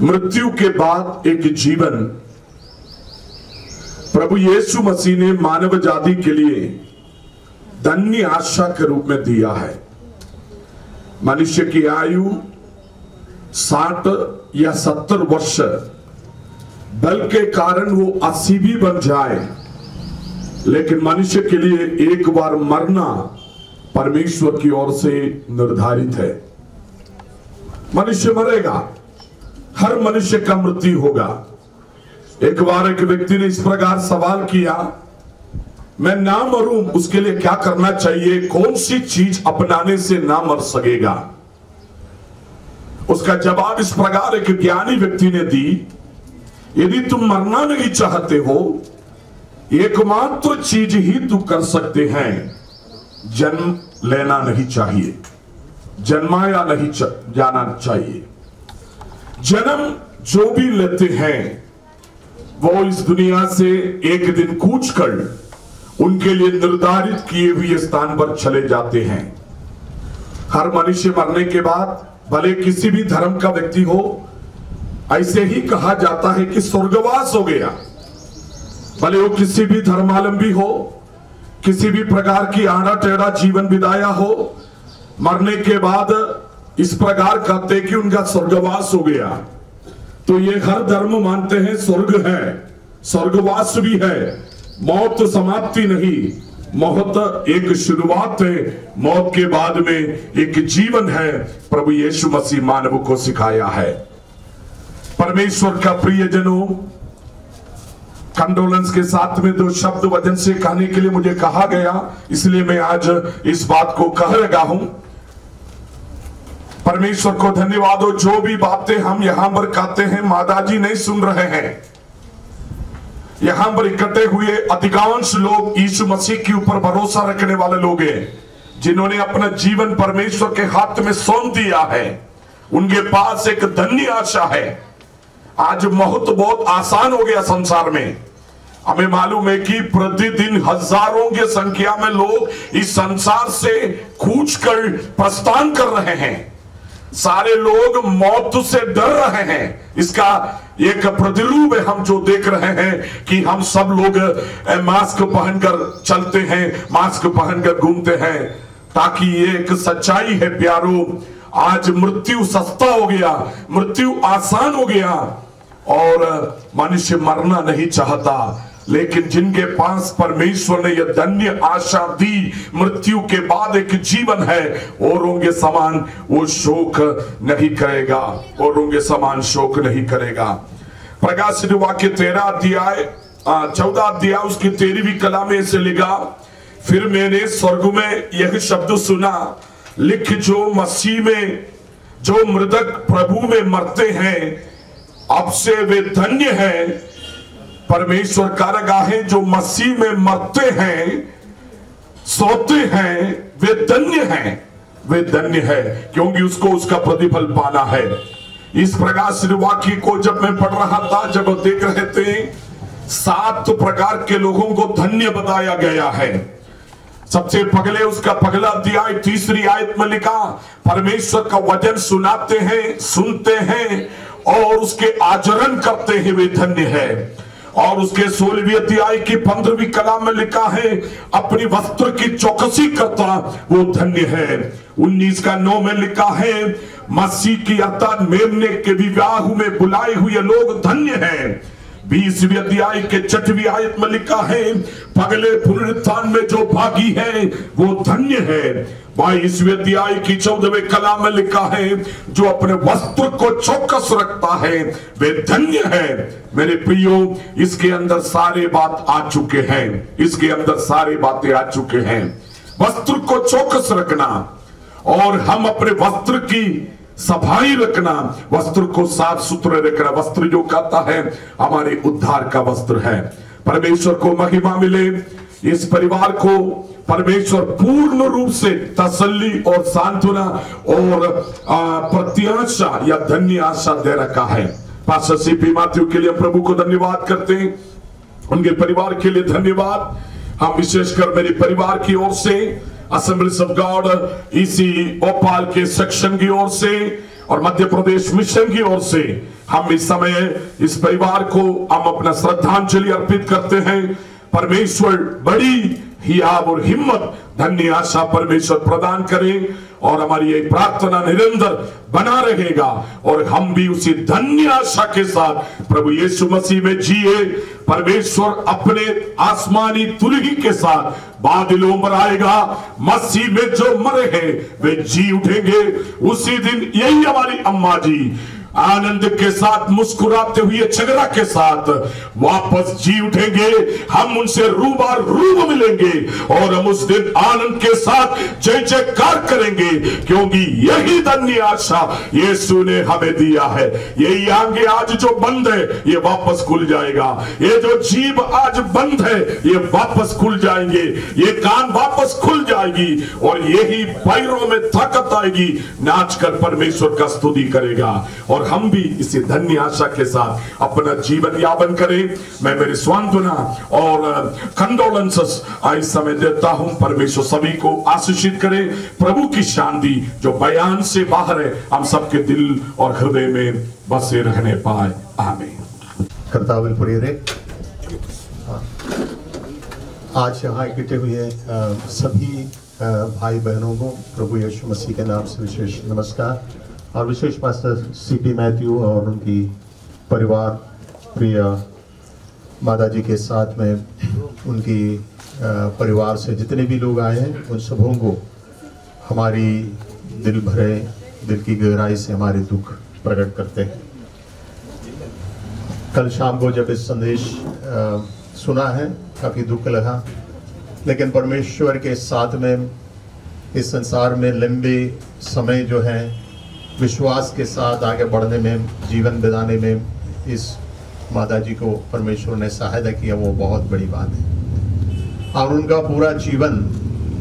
मृत्यु के बाद एक जीवन प्रभु यीशु मसीह ने मानव जाति के लिए धन्य आशा के रूप में दिया है। मनुष्य की आयु 60 या 70 वर्ष, बल के कारण वो 80 भी बन जाए, लेकिन मनुष्य के लिए एक बार मरना परमेश्वर की ओर से निर्धारित है। मनुष्य मरेगा, हर मनुष्य का मृत्यु होगा। एक बार एक व्यक्ति ने इस प्रकार सवाल किया, मैं ना मरूं उसके लिए क्या करना चाहिए, कौन सी चीज अपनाने से ना मर सकेगा। उसका जवाब इस प्रकार एक ज्ञानी व्यक्ति ने दी, यदि तुम मरना नहीं चाहते हो, एकमात्र चीज ही तुम कर सकते हैं, जन्म लेना नहीं चाहिए, जन्माया नहीं जाना चाहिए। जन्म जो भी लेते हैं वो इस दुनिया से एक दिन कूच कर उनके लिए निर्धारित किए हुए स्थान पर चले जाते हैं। हर मनुष्य मरने के बाद, भले किसी भी धर्म का व्यक्ति हो, ऐसे ही कहा जाता है कि स्वर्गवास हो गया। भले वो किसी भी धर्मावलंबी हो, किसी भी प्रकार की आड़ा टेढ़ा जीवन बिताया हो, मरने के बाद इस प्रकार कहते कि उनका स्वर्गवास हो गया। तो ये हर धर्म मानते हैं स्वर्ग है, स्वर्गवास भी है, मौत समाप्ति नहीं, मौत एक शुरुआत है, मौत के बाद में एक जीवन है। प्रभु यीशु मसीह मानव को सिखाया है। परमेश्वर का प्रियजनों, कंडोलेंस के साथ में 2 शब्द वचन से कहने के लिए मुझे कहा गया, इसलिए मैं आज इस बात को कह रहा हूं। परमेश्वर को धन्यवाद हो, जो भी बातें हम यहां पर कहते हैं माताजी नहीं सुन रहे हैं। यहां पर इकट्ठे हुए अधिकांश लोग यीशु मसीह के ऊपर भरोसा रखने वाले लोग हैं, जिन्होंने अपना जीवन परमेश्वर के हाथ में सौंप दिया है। उनके पास एक धन्य आशा है। आज बहुत आसान हो गया संसार में। हमें मालूम है कि प्रतिदिन हजारों की संख्या में लोग इस संसार से कूच कर प्रस्थान कर रहे हैं। सारे लोग मौत से डर रहे हैं। इसका एक प्रतिरूप है हम जो देख रहे हैं कि हम सब लोग मास्क पहनकर चलते हैं, मास्क पहनकर घूमते हैं, ताकि ये एक सच्चाई है प्यारो। आज मृत्यु सस्ता हो गया, मृत्यु आसान हो गया और मनुष्य मरना नहीं चाहता। लेकिन जिनके पास परमेश्वर ने यह धन्य आशा दी, मृत्यु के बाद एक जीवन है, औरों के समान वो शोक नहीं करेगा, औरों के समान शोक नहीं करेगा। प्रकाशित वाक्य 13 अध्याय 14 अध्याय उसकी 13वीं कला में से लिखा, फिर मैंने स्वर्ग में यह शब्द सुना, लिख जो मसीह में, जो मृतक प्रभु में मरते हैं, अब से वे धन्य हैं। परमेश्वर कारगाहें जो मसीह में मरते हैं, सोते हैं, वे धन्य हैं, वे धन्य है, क्योंकि उसको उसका प्रतिफल पाना है। इस प्रकाशित वाक्य को जब मैं पढ़ रहा था, जब देख रहे थे, 7 प्रकार के लोगों को धन्य बताया गया है। सबसे पहले उसका पहला अध्याय 3री आयत में लिखा, परमेश्वर का वचन सुनाते हैं, सुनते हैं और उसके आचरण करते हैं, वे धन्य है। और उसके 16वीं अध्याय की 15वीं कलाम में लिखा है, अपनी वस्त्र की चौकसी करता वो धन्य है। 19 का 9 में लिखा है, मसीह की अर्थात मेमने के विवाह में बुलाए हुए लोग धन्य हैं। 20वीं अध्याय के 6वीं आयत में लिखा है, पगले पुनरुत्थान में जो भागी है वो धन्य है। 22वीं अध्याय की 14वें कलाम में लिखा है, जो अपने वस्त्र को चौकस रखता है वे धन्य है। मेरे प्रियो, इसके अंदर सारे बात आ चुके हैं, इसके अंदर सारी बातें आ चुके हैं। वस्त्र को चौकस रखना और हम अपने वस्त्र की सफाई रखना, वस्त्र को साफ सुथरे रखना। वस्त्र जो कहता है हमारे उद्धार का वस्त्र है। परमेश्वर को महिमा मिले। इस परिवार को परमेश्वर पूर्ण रूप से तसल्ली और सांत्वना और प्रत्याशा या धन्य आशा दे रखा है। पास्टर सीपी मैथ्यू के लिए प्रभु को धन्यवाद करते हैं, उनके परिवार के लिए धन्यवाद। हम विशेषकर मेरे परिवार की ओर से, असेंबलीज ऑफ गॉड इसी भोपाल के सेक्शन की ओर से और मध्य प्रदेश मिशन की ओर से हम इस समय इस परिवार को हम अपना श्रद्धांजलि अर्पित करते हैं। परमेश्वर बड़ी हियाव और हिम्मत, धन्य आशा परमेश्वर प्रदान करे और हमारी ये प्रार्थना निरंतर बना रहेगा और हम भी उसी धन्य आशा के साथ प्रभु यीशु मसीह में जिए। परमेश्वर अपने आसमानी दुल्ही के साथ बादलों पर आएगा, मसीह में जो मरे हैं वे जी उठेंगे। उसी दिन यही हमारी अम्मा जी आनंद के साथ, मुस्कुराते हुए चेहरा के साथ वापस जी उठेंगे। हम उनसे रूबरू मिलेंगे और हम उस दिन आनंद के साथ जय जयकार करेंगे, क्योंकि यही धन्य आशा यीशु ने हमें दिया है। यही आंखें आज जो बंद है ये वापस खुल जाएगा, ये जो जीभ आज बंद है ये वापस खुल जाएंगे, ये कान वापस खुल जाएगी और यही पैरों में ताकत आएगी, नाचकर परमेश्वर का स्तुति करेगा। और और हम भी इसी धन्य आशा के साथ अपना जीवन यापन करें। मैं मेरी सांत्वना और कंडोलेंसेस इस समय देता हूं। परमेश्वर सभी को आशीषित करे। प्रभु की शांति जो बयान से बाहर है हम सबके दिल और हृदय में बसे रहने पाए। आमीन। कर्ताविल प्रियरे, आज यहाँ इकट्ठे हुए सभी भाई बहनों को प्रभु यीशु मसीह के नाम से विशेष नमस्कार और विशेष पास्टर सीपी मैथ्यू और उनकी परिवार प्रिय माता जी के साथ में उनकी परिवार से जितने भी लोग आए हैं उन सबों को हमारी दिल की गहराई से हमारे दुख प्रकट करते हैं। कल शाम को जब इस संदेश सुना है काफ़ी दुख लगा, लेकिन परमेश्वर के साथ में इस संसार में लंबे समय जो है विश्वास के साथ आगे बढ़ने में, जीवन बिताने में इस माता जी को परमेश्वर ने सहायता किया, वो बहुत बड़ी बात है। और उनका पूरा जीवन,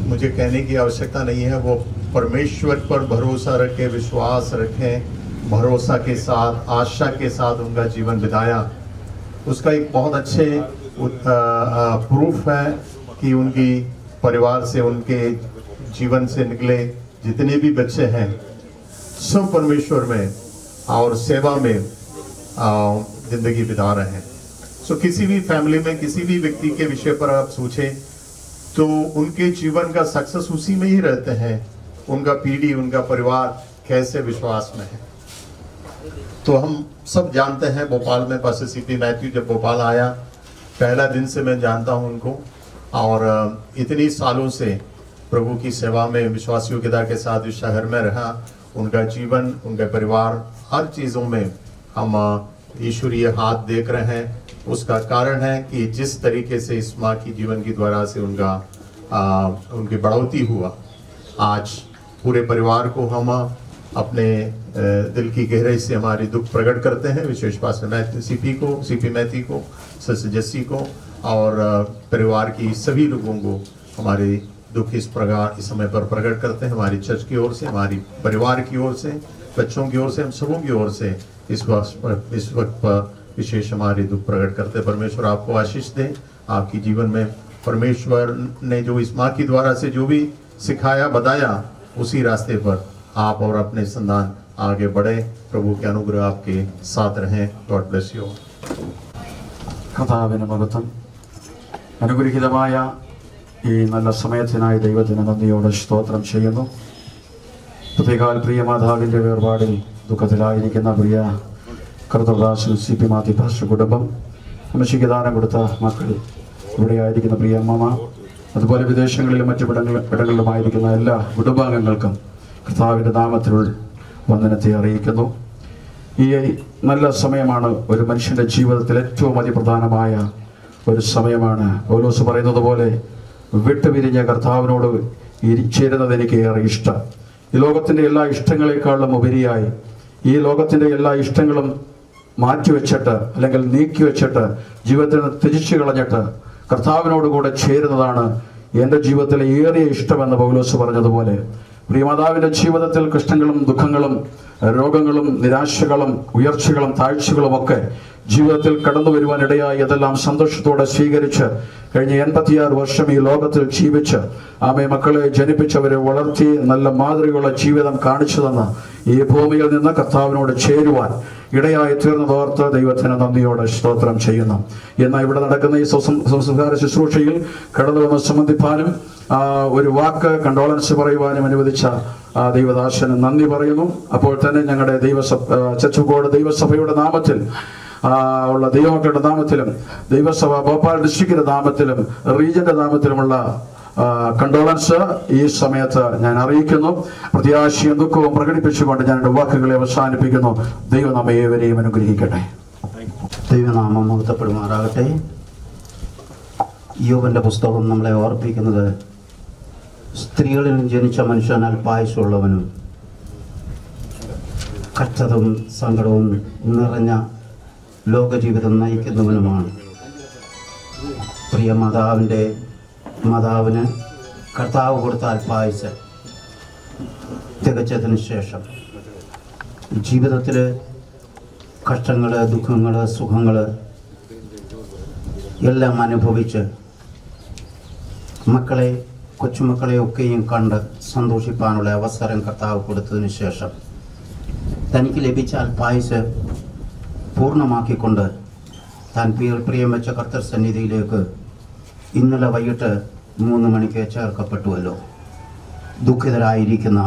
मुझे कहने की आवश्यकता नहीं है, वो परमेश्वर पर भरोसा रखे, विश्वास रखें, भरोसा के साथ, आशा के साथ उनका जीवन बिताया। उसका एक बहुत अच्छे प्रूफ है कि उनकी परिवार से, उनके जीवन से निकले जितने भी बच्चे हैं सब परमेश्वर में और सेवा में जिंदगी बिता रहे हैं। सो किसी भी फैमिली में किसी भी व्यक्ति के विषय पर आप सोचें तो उनके जीवन का सक्सेस उसी में ही रहते हैं, उनका पीढ़ी, उनका परिवार कैसे विश्वास में है। तो हम सब जानते हैं भोपाल में पास्टर सीपी मैथ्यू जब भोपाल आया, पहला दिन से मैं जानता हूं उनको और इतनी सालों से प्रभु की सेवा में विश्वास योग्यता के साथ इस शहर में रहा। उनका जीवन, उनका परिवार, हर चीज़ों में हम ईश्वरीय हाथ देख रहे हैं। उसका कारण है कि जिस तरीके से इस माँ की जीवन की द्वारा से उनकी बढ़ोतरी हुआ, आज पूरे परिवार को हम अपने दिल की गहराई से हमारी दुख प्रकट करते हैं। विशेष पास्टर सीपी मैथ्यू को, सिस्टर जस्सी को और परिवार की सभी लोगों को हमारे दुख इस प्रकार इस समय पर प्रकट करते हैं। हमारी चर्च की ओर से, हमारी परिवार की ओर से, बच्चों की ओर से, हम सबों की ओर से इस वक्त पर विशेष हमारी दुख प्रकट करते हैं। परमेश्वर आपको आशीष दे। आपकी जीवन में परमेश्वर ने जो इस माँ की द्वारा से जो भी सिखाया, बताया, उसी रास्ते पर आप और अपने संतान आगे बढ़े। प्रभु के अनुग्रह आपके साथ रहें। God bless you. കർത്താവിന് മഹത്വം. അനുഗ്രഹീതമായ ഈ നല്ല സമയത്തിനായി ദൈവത്തിന് നന്ദിയോടെ സ്തോത്രം ചെയ്യുന്നു. പ്രത്യേകാൽ പ്രിയ മാതാവിൻ്റെ വേർപാടിൽ ദുഃഖത്തിലായിരിക്കുന്ന പ്രിയ കർത്തദാസൻ CP മാത്യു പാസ്റ്റർ കുടുംബം, അമ്മയ്ക്ക് ദാനം കൊടുത്ത മക്കൾ, ഇവിടെയായിരിക്കുന്ന പ്രിയ അമ്മമ്മ, അതുപോലെ വിദേശങ്ങളിലും മറ്റു ഇടങ്ങളിലുമായിരിക്കുന്ന എല്ലാ കുടുംബാംഗങ്ങൾക്കും കർത്താവിൻ്റെ നാമത്തിൽ വന്ദനത്തെ അറിയിക്കുന്നു. ഈ നല്ല സമയമാണ് ഒരു മനുഷ്യൻ്റെ ജീവിതത്തിൽ ഏറ്റവും അതിപ്രധാനമായ ഒരു സമയമാണ്. പൗലോസ് പറയുന്നത് പോലെ വിട്ടുപിരിഞ്ഞ കർത്താവിനോട് ചേരുന്നത് എനിക്ക് ഏറെ ഇഷ്ടം. ഈ ലോകത്തിൻ്റെ എല്ലാ ഇഷ്ടങ്ങളെക്കാളും ഉപരിയായി ഈ ലോകത്തിൻ്റെ എല്ലാ ഇഷ്ടങ്ങളും മാറ്റിവെച്ചിട്ട് അല്ലെങ്കിൽ നീക്കി വെച്ചിട്ട് ജീവിതത്തിൽ നിന്ന് ത്യജിച്ചു കളഞ്ഞിട്ട് കർത്താവിനോട് കൂടെ ചേരുന്നതാണ് എൻ്റെ ജീവിതത്തിലെ ഏറിയ ഇഷ്ടമെന്ന് പൗലോസ് പറഞ്ഞതുപോലെ പ്രിയമാതാവിൻ്റെ ജീവിതത്തിൽ കഷ്ടങ്ങളും ദുഃഖങ്ങളും രോഗങ്ങളും നിരാശകളും ഉയർച്ചകളും താഴ്ചകളും ഒക്കെ ജീവിതത്തിൽ കടന്നു വരുവാനിടയായി അതെല്ലാം സന്തോഷത്തോടെ സ്വീകരിച്ച് കഴിഞ്ഞ 86 വർഷം ഈ ലോകത്തിൽ ജീവിച്ച് ആമേ മക്കളെ ജനിപ്പിച്ചവരെ വളർത്തി നല്ല മാതൃകയുള്ള ജീവിതം കാണിച്ചു തന്ന ഈ ഭൂമിയിൽ നിന്ന് കർത്താവിനോട് ചേരുവാൻ ഇടയായി തീർന്നതോർത്ത് ദൈവത്തിന് നന്ദിയോടെ സ്തോത്രം ചെയ്യുന്നു. എന്നാൽ ഇവിടെ നടക്കുന്ന ഈ സംസ്കാര ശുശ്രൂഷയിൽ കടന്നു വന്ന് സംബന്ധിപ്പാനും ഒരു വാക്ക് കണ്ടോളൻസ് പറയുവാനും അനുവദിച്ച ദൈവദാസന് നന്ദി പറയുന്നു. അപ്പോൾ തന്നെ ഞങ്ങളുടെ ചച്ചുകോട് ദൈവസഭയുടെ നാമത്തിൽ ഉള്ള ദൈവമക്കളുടെ നാമത്തിലും ദൈവസഭ ഭോപ്പാൽ ഡിസ്ട്രിക്റ്റിന്റെ നാമത്തിലും റീജിയന്റെ നാമത്തിലുമുള്ള കണ്ടോളൻസ് ഈ സമയത്ത് ഞാൻ അറിയിക്കുന്നു. പ്രത്യാശയും ദുഃഖവും പ്രകടിപ്പിച്ചുകൊണ്ട് ഞാൻ എൻ്റെ വാക്കുകളെ അവസാനിപ്പിക്കുന്നു. ദൈവം നമ്മെ ഏവരെയും അനുഗ്രഹിക്കട്ടെ. ദൈവനാമം മഹത്വപ്പെടുമാറാകട്ടെ. യോബിന്റെ പുസ്തകം നമ്മളെ ഓർപ്പിക്കുന്നത് സ്ത്രീകളിൽ ജനിച്ച മനുഷ്യൻ അല്പായുസ്സുള്ളവനും കഷ്ടതയും സങ്കടവും നിറഞ്ഞ ലോകജീവിതം നയിക്കുന്നവനുമാണ്. പ്രിയ മാതാവിന് കർത്താവ് കൊടുത്ത അല്പായുസ് തികച്ചതിന് ശേഷം ജീവിതത്തിൽ കഷ്ടങ്ങൾ, ദുഃഖങ്ങൾ, സുഖങ്ങൾ എല്ലാം അനുഭവിച്ച് മക്കളെ, കൊച്ചുമക്കളെയൊക്കെയും കണ്ട് സന്തോഷിപ്പാനുള്ള അവസരം കർത്താവ് കൊടുത്തതിന് ശേഷം തനിക്ക് ലഭിച്ച അൽപായുസ് പൂർണ്ണമാക്കിക്കൊണ്ട് താൻ പ്രിയം വെച്ച കർത്തർ സന്നിധിയിലേക്ക് ഇന്നലെ വൈകിട്ട് 3 മണിക്ക് ചേർക്കപ്പെട്ടുവല്ലോ. ദുഃഖിതരായിരിക്കുന്ന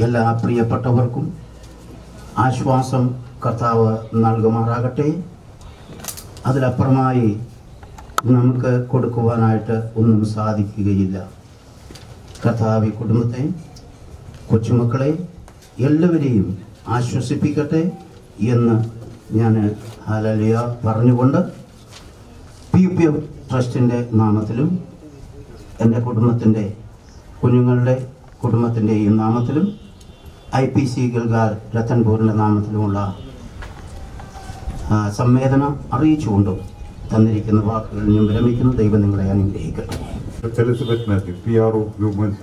എല്ലാ പ്രിയപ്പെട്ടവർക്കും ആശ്വാസം കർത്താവ് നൽകുമാറാകട്ടെ. അതിലപ്പുറമായി നമുക്ക് കൊടുക്കുവാനായിട്ട് ഒന്നും സാധിക്കുകയില്ല. കർത്താവ് ഈ കുടുംബത്തെ, കൊച്ചുമക്കളെ എല്ലാവരെയും ആശ്വസിപ്പിക്കട്ടെ എന്ന് ഞാൻ ഹല്ലേലൂയ പറഞ്ഞുകൊണ്ട് PUPF ട്രസ്റ്റിൻ്റെ നാമത്തിലും എൻ്റെ കുടുംബത്തിൻ്റെ, കുഞ്ഞുങ്ങളുടെ കുടുംബത്തിൻ്റെയും നാമത്തിലും IPC ഗിൽഗാൽ രത്തൻപൂരിൻ്റെ നാമത്തിലുമുള്ള സംവേദനം അറിയിച്ചുകൊണ്ടും തന്നിരിക്കുന്ന വാക്കുകൾ ഞാൻ വിരമിക്കുന്നു. ദൈവം നിങ്ങളെ അനുഗ്രഹിക്കട്ടെ. Elizabeth Mathew, PRO Women's.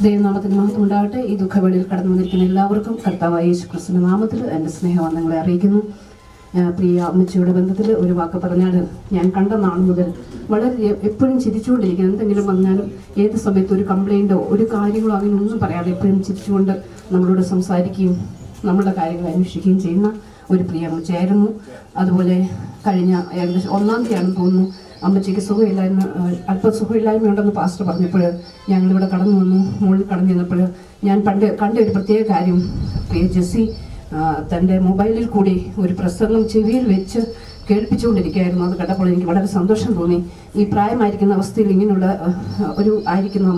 ദൈവനാമത്തിന് മഹത്വം ഉണ്ടാകട്ടെ. ഈ ദുഃഖവേളയിൽ കടന്നു വന്നിരിക്കുന്ന എല്ലാവർക്കും കർത്താവായ യേശുക്രിസ്തുവിന്റെ നാമത്തിൽ എൻ്റെ സ്നേഹവന്ദനങ്ങളെ അറിയിക്കുന്നു. പ്രിയ അമ്മച്ചിയുടെ ബന്ധത്തിൽ ഒരു വാക്ക് പറഞ്ഞാൽ, ഞാൻ കണ്ട നാൾ മുതൽ വളരെ എപ്പോഴും ചിരിച്ചുകൊണ്ടിരിക്കുന്നു. എന്തെങ്കിലും വന്നാലും ഏത് സമയത്തും ഒരു കംപ്ലൈൻറ്റോ ഒരു കാര്യങ്ങളോ അങ്ങനെ ഒന്നും പറയാതെ എപ്പോഴും ചിരിച്ചുകൊണ്ട് നമ്മളോട് സംസാരിക്കുകയും നമ്മളുടെ കാര്യങ്ങൾ അന്വേഷിക്കുകയും ചെയ്യുന്ന ഒരു പ്രിയ അമ്മച്ചിയായിരുന്നു. അതുപോലെ കഴിഞ്ഞ ഏകദേശം 1-ാം തീയതിയാണെന്ന് തോന്നുന്നു, അമ്മച്ചിക്ക് സുഖമില്ലായ്മ, അല്പം സുഖമില്ലായ്മയുണ്ടെന്ന് പാസ്റ്റർ പറഞ്ഞപ്പോൾ ഞങ്ങളിവിടെ കടന്നു വന്നു. മുകളിൽ കടന്നു ചെന്നപ്പോൾ ഞാൻ കണ്ട ഒരു പ്രത്യേക കാര്യം, പ്രിയ ജെസ്സി തൻ്റെ മൊബൈലിൽ കൂടി ഒരു പ്രസംഗം ചെവിയിൽ വെച്ച് കേൾപ്പിച്ചുകൊണ്ടിരിക്കുകയായിരുന്നു. അത് കണ്ടപ്പോൾ എനിക്ക് വളരെ സന്തോഷം തോന്നി. ഈ പ്രായമായിരിക്കുന്ന അവസ്ഥയിൽ ഇങ്ങനെയുള്ള ഒരു ആയിരിക്കുന്ന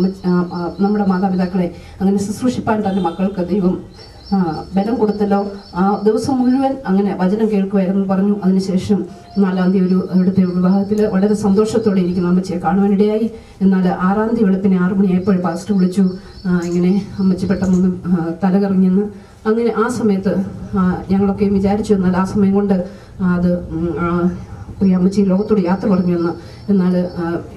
നമ്മുടെ മാതാപിതാക്കളെ അങ്ങനെ ശുശ്രൂഷിപ്പാൻ തൻ്റെ മക്കൾക്ക് ദൈവം ബലം കൊടുത്തല്ലോ. ആ ദിവസം മുഴുവൻ അങ്ങനെ വചനം കേൾക്കുമായിരുന്നു പറഞ്ഞു. അതിനുശേഷം 4-ാം തീയതി അവിടുത്തെ വിവാഹത്തിൽ വളരെ സന്തോഷത്തോടെ ഇരിക്കുന്ന അമ്മച്ചിയെ കാണുവാനിടയായി. എന്നാൽ 6-ാം തീയതി വെളുപ്പിന് 6 മണിയായപ്പോൾ പാസ്റ്റർ വിളിച്ചു, ഇങ്ങനെ അമ്മച്ചി പെട്ടെന്നൊന്നും തലകറങ്ങിയെന്ന്. അങ്ങനെ ആ സമയത്ത് ഞങ്ങളൊക്കെ വിചാരിച്ചു, എന്നാൽ ആ സമയം കൊണ്ട് അത് പ്രിയ അമ്മച്ചി ലോകത്തോട് യാത്ര പറഞ്ഞു എന്ന്. എന്നാൽ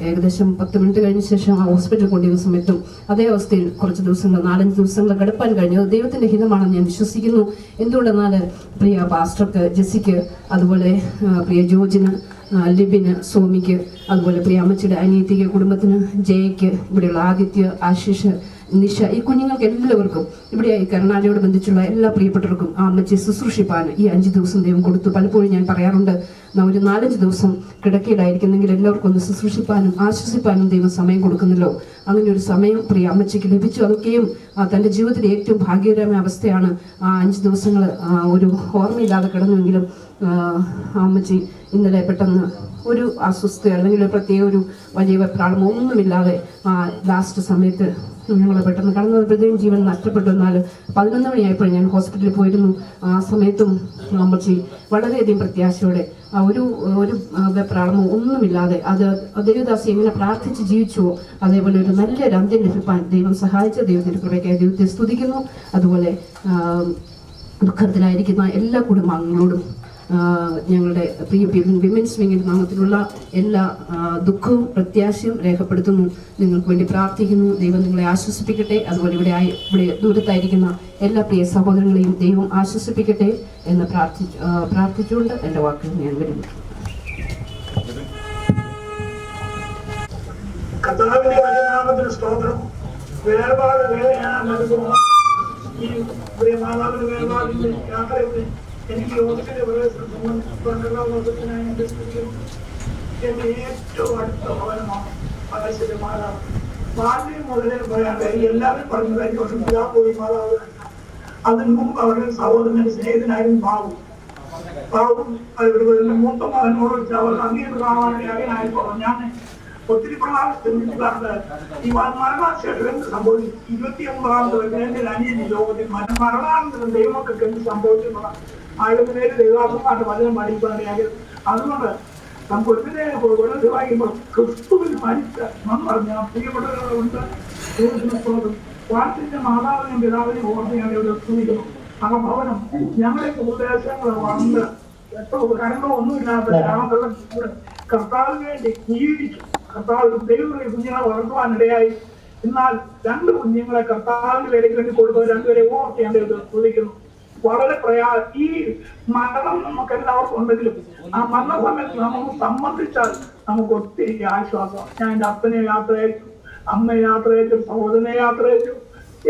ഏകദേശം 10 മിനിറ്റ് കഴിഞ്ഞ ശേഷം ആ ഹോസ്പിറ്റലിൽ കൊണ്ടുവന്ന സമയത്തും അതേ അവസ്ഥയിൽ കുറച്ച് ദിവസങ്ങൾ, 4-5 ദിവസങ്ങൾ കിടപ്പാൻ കഴിഞ്ഞു. അത് ദൈവത്തിൻ്റെ ഹിതമാണെന്ന് ഞാൻ വിശ്വസിക്കുന്നു. എന്തുകൊണ്ടെന്നാൽ പ്രിയ പാസ്റ്റർക്ക്, ജെസ്സിക്ക്, അതുപോലെ പ്രിയ ജോർജിന്, ലിബിന്, സോമിക്ക്, അതുപോലെ പ്രിയ അമ്മച്ചിയുടെ അനിയത്തിക്ക്, കുടുംബത്തിന്, ജയയ്ക്ക്, ഇവിടെയുള്ള ആദിത്യ, ആശിഷ്, നിഷ, ഈ കുഞ്ഞുങ്ങൾക്ക് എല്ലാവർക്കും, ഇവിടെ ഈ കരുണാലയോട് ബന്ധിച്ചുള്ള എല്ലാ പ്രിയപ്പെട്ടവർക്കും ആ അമ്മച്ചി ശുശ്രൂഷിപ്പാൻ ഈ 5 ദിവസം ദൈവം കൊടുത്തു. പലപ്പോഴും ഞാൻ പറയാറുണ്ട്, ഒരു 4-5 ദിവസം കിടക്കയിലായിരിക്കുന്നെങ്കിൽ എല്ലാവർക്കും ഒന്ന് ശുശ്രൂഷിപ്പാനും ആശ്വസിപ്പാനും ദൈവം സമയം കൊടുക്കുന്നല്ലോ. അങ്ങനെ ഒരു സമയം പ്രിയ അമ്മച്ചിക്ക് ലഭിച്ചു. അതൊക്കെയും തൻ്റെ ജീവിതത്തിലെ ഏറ്റവും ഭാഗ്യകരമായ അവസ്ഥയാണ്. ആ 5 ദിവസങ്ങൾ ഒരു ഓർമ്മയില്ലാതെ കിടന്നുവെങ്കിലും അമ്മച്ചി ഇന്നലെ പെട്ടെന്ന് ഒരു അസ്വസ്ഥ അല്ലെങ്കിൽ ഒരു പ്രത്യേക ഒരു വലിയ വെപ്രാളം ഒന്നുമില്ലാതെ ലാസ്റ്റ് സമയത്ത് ഞങ്ങൾ പെട്ടെന്ന് കടന്നു വന്നപ്പോഴത്തേക്കും ജീവൻ നഷ്ടപ്പെട്ടു. എന്നാൽ 11 മണിയായപ്പോൾ ഞാൻ ഹോസ്പിറ്റലിൽ പോയിരുന്നു. ആ സമയത്തും അമ്മച്ചി വളരെയധികം പ്രത്യാശയോടെ ഒരു വെപ്രാളമോ ഒന്നുമില്ലാതെ അത് ദൈവദാസി എങ്ങനെ പ്രാർത്ഥിച്ച് ജീവിച്ചുവോ അതേപോലെ ഒരു നല്ലൊരു അന്ത്യം ലഭിപ്പാൻ ദൈവം സഹായിച്ച ദൈവത്തിൻ്റെ കൃപയ്ക്കായി ദൈവത്തെ സ്തുതിക്കുന്നു. അതുപോലെ ദുഃഖത്തിലായിരിക്കുന്ന എല്ലാ കുടുംബാംഗങ്ങളോടും ഞങ്ങളുടെ പ്രിയ വിമൻസ് വിങ്ങിൻ്റെ നാമത്തിലുള്ള എല്ലാ ദുഃഖവും പ്രത്യാശയും രേഖപ്പെടുത്തുന്നു. നിങ്ങൾക്ക് വേണ്ടി പ്രാർത്ഥിക്കുന്നു. ദൈവം നിങ്ങളെ ആശ്വസിപ്പിക്കട്ടെ. അതുപോലെ ഇവിടെ ദൂരത്തായിരിക്കുന്ന എല്ലാ പ്രിയ സഹോദരങ്ങളെയും ദൈവം ആശ്വസിപ്പിക്കട്ടെ എന്ന് പ്രാർത്ഥിച്ചുകൊണ്ട് എൻ്റെ വാക്കുകൾ ഞാൻ വരുന്നു. കർത്താവിന്റെ നാമത്തിന് സ്തോത്രം. വേർപാട് വേദനയാണ് നൽകുന്ന ഈ പ്രിയ മാതാവിന്റെ വേർപാടിന്റെ യാത്രയുടെ എനിക്ക് യോഗത്തിന്റെ പ്രവേശനം സംബന്ധിച്ചിടത്തോളം എന്റെ ഏറ്റവും അടുത്ത ഭവനമാണ് പരസ്യ മാതാവ്. ബാല്യം മുതലേ പറയാതെ എല്ലാവരും പറഞ്ഞു കഴിഞ്ഞ പിതാപോയി മാതാവ്. അതിന് മുമ്പ് അവരുടെ സഹോദരന്റെ സ്നേഹിതനായിരുന്നു ബാബു. മൂത്ത മകനോട് അവർ അങ്ങേക്ക് കാണാൻ അകനായപ്പോൾ ഞാൻ ഒത്തിരി പ്രാവശ്യം ഈ മരണശേഷം എന്ത് സംഭവിച്ചു, 29ാമത് എന്റെ അനിയൻ ലോകത്തിൽ മരണാനന്തരം ദൈവമക്കൾക്ക് എന്ത് സംഭവിച്ചെന്നുള്ള 1000 പേര് ദൈവാത്മായിട്ട് വചനം പഠിക്കാനിടയാക്കി. അതുകൊണ്ട് നമുക്ക് ഒത്തിരി വായിക്കുമ്പോൾ ക്രിസ്തുവിൽ മരിച്ച പറഞ്ഞ പ്രിയപ്പെട്ടവരുണ്ട്. വാർത്തിന്റെ മാതാവിനെയും പിതാവിനെയും ഓർത്ത് ഞാൻ ഇവിടെ സ്തുതിക്കുന്നു. ആ ഭവനം ഞങ്ങളുടെ ഉപദേശങ്ങൾ വന്ന് കരങ്ങളോ ഒന്നുമില്ലാത്ത ഗ്രാമത്തിലുള്ള കർത്താവിന് വേണ്ടി ജീവിച്ചു. കർത്താവ് ദൈവം കുഞ്ഞുങ്ങളെ വളർത്തുവാനിടയായി. എന്നാൽ 2 കുഞ്ഞുങ്ങളെ കർത്താവിന്റെ വേലയ്ക്ക് വേണ്ടി കൊടുത്തത് 2 പേരെ ഓർത്ത് ഞാൻ ചോദിക്കുന്നു. വളരെ ഈ മരണം നമുക്ക് എല്ലാവർക്കും ഉണ്ടെങ്കിലും ആ മരണ സമയത്ത് നമുക്ക് സംബന്ധിച്ചാൽ നമുക്ക് ഒത്തിരി ആശ്വാസം. ഞാൻ എൻ്റെ അപ്പനെ യാത്ര അയച്ചു, അമ്മയെ യാത്ര അയച്ചു, സഹോദരനെ യാത്ര അയച്ചു.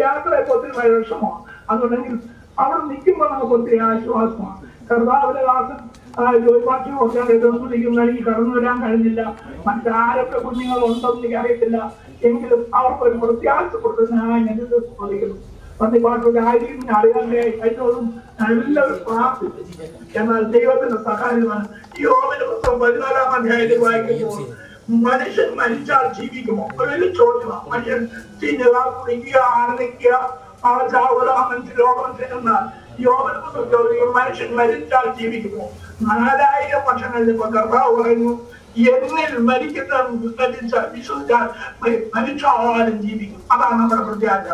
യാത്രയൊക്കെ ഒത്തിരി വിഷമമാണ്. അതുകൊണ്ടെങ്കിൽ അവിടെ നിൽക്കുമ്പോൾ നമുക്ക് ഒത്തിരി ആശ്വാസമാണ്. കർത്താവിന്റെ ദാസൻ ജോയിപ്പാക്കിയൊക്കെ എനിക്ക് കടന്നു വരാൻ കഴിഞ്ഞില്ല. മറ്റാരൊക്കെ കുഞ്ഞുങ്ങൾ ഉണ്ടെന്ന് എനിക്ക് അറിയത്തില്ല. എങ്കിലും അവർക്കൊരു പ്രത്യാശ കൊടുത്തതിനായി ഞാൻ ചോദിക്കുന്നു. പന്നിപ്പാട്ടൊക്കെ ആയിരിക്കും അറിയാതെ കഴിഞ്ഞോളും എല്ലാവരും പ്രാർത്ഥിച്ചു. എന്നാൽ ദൈവത്തിന്റെ സഹായമാണ്. യോബിന്റെ പുസ്തകം 14-ാം അധ്യായത്തിൽ വായിക്കുമ്പോൾ മനുഷ്യൻ മരിച്ചാൽ ജീവിക്കുമോ? ഒരു ചോദ്യമാണ്. മനുഷ്യൻ തിന്നുക, കുടിക്കുക, ആനന്ദിക്കുക, ആ ചാവതാമൻ ലോകം ചെന്നാൽ യോബിന്റെ പുസ്തകം ചോദിക്കും, മനുഷ്യൻ മരിച്ചാൽ ജീവിക്കുമോ? 4000 വർഷം കഴിഞ്ഞപ്പോ കർത്താവ് പറയുന്നു, എന്നിൽ മരിക്കുന്ന വിശ്വസിച്ചാൽ മരിച്ചാലും ജീവിക്കും. അതാണ് നമ്മുടെ പ്രത്യാശ.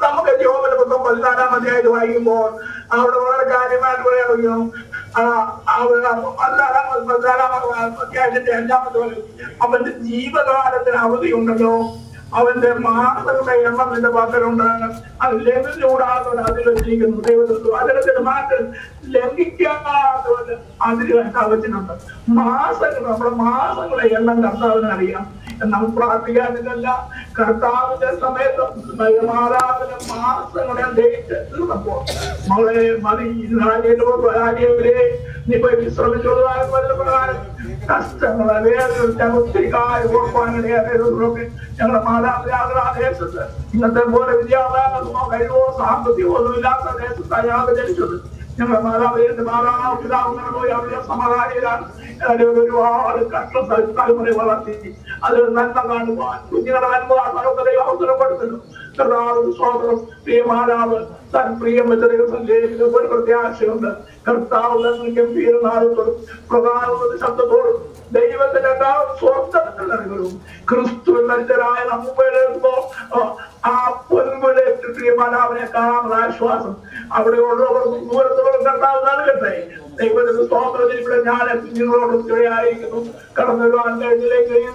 നമുക്ക് യോബിന്റെ പുസ്തകം 14-ാം അധ്യായത്തിൽ വായിക്കുമ്പോൾ അവിടെ വളരെ കാര്യമായിട്ട് പറയുന്നു. 14-ാം അധ്യായത്തിന്റെ 5-ാമത്തെ അവന്റെ ജീവകാലത്തിന് അവധിയുണ്ടല്ലോ, അവന്റെ മാസങ്ങളുടെ എണ്ണം നിന്റെ പക്കലുണ്ട്, അത് ലംഘിച്ചുകൂടാത്തവർ അതിൽ വെച്ചിരിക്കുന്നു. ദൈവത്തിൽ അതിനത്തിന് മാറ്റം ലംഘിക്കാത്തവര് അതിൽ വെച്ചിട്ടുണ്ട്. മാസങ്ങൾ, നമ്മുടെ മാസങ്ങളെ എണ്ണം കർത്താവിന് അറിയാം. നമ്മൾ പ്രാർത്ഥിക്കാനില്ല. കർത്താവിന്റെ സമയത്ത് മാതാവിന്റെ മാസങ്ങളുടെ ഡേറ്റ് തീർന്നപ്പോൾ മകളെ മതി നീ പോയി വിശ്രമിച്ചോളുവാൻ പ്രകാരം കഷ്ടങ്ങളെ വേദന ഒത്തിരി കാര്യം ഓർക്കാനിടയാക്കി ഞങ്ങളുടെ മാതാപിതാക്കളെ ആ ദേശത്ത് ഇന്നത്തെ പോലെ വിദ്യാഭ്യാസമോ കഴിവോ സാമ്പത്തികമോ ഒന്നും ഇല്ലാത്ത ദേശത്താണ് ഞാൻ ജനിച്ചത്. ഞങ്ങളുടെ മാതാപിതാക്കൾ പോയി അവരുടെ സമാധാനിയിലാണ് ഒരുപാട് കഷ്ട തലമുറ വളർത്തി. അത് നന്മ കാണുവാൻ കുഞ്ഞുങ്ങളുടെ നന്മ അവസരം കൊടുക്കുന്നു. സ്വാതന്ത്ര്യം പ്രിയമാരാവ് തൻ പ്രിയം വെച്ച ഒരു പ്രത്യാശയുണ്ട്. കർത്താവ് ഗംഭീരനാഥത്തോടും പ്രധാനമന്ത്രി ശബ്ദത്തോടും ദൈവത്തിന്റെ സ്വർഗത്തിലും ക്രിസ്തുവിൽ മരിച്ചരായ നമ്മോ ആ പൊൻകുലേക്ക് പ്രിയമാരാവിനെ കാണാനുള്ള ആശ്വാസം അവിടെ ഉള്ളവർക്കും ദൂരത്തോളം കർത്താവ് നൽകട്ടെ. ദൈവത്തിന്റെ സ്വാതന്ത്ര്യത്തിൽ ഇവിടെ ഞാൻ നിങ്ങളോട് ഇടയായിരിക്കുന്നു. കടന്നു വരുവാൻ കഴിഞ്ഞിലേക്ക് ഈ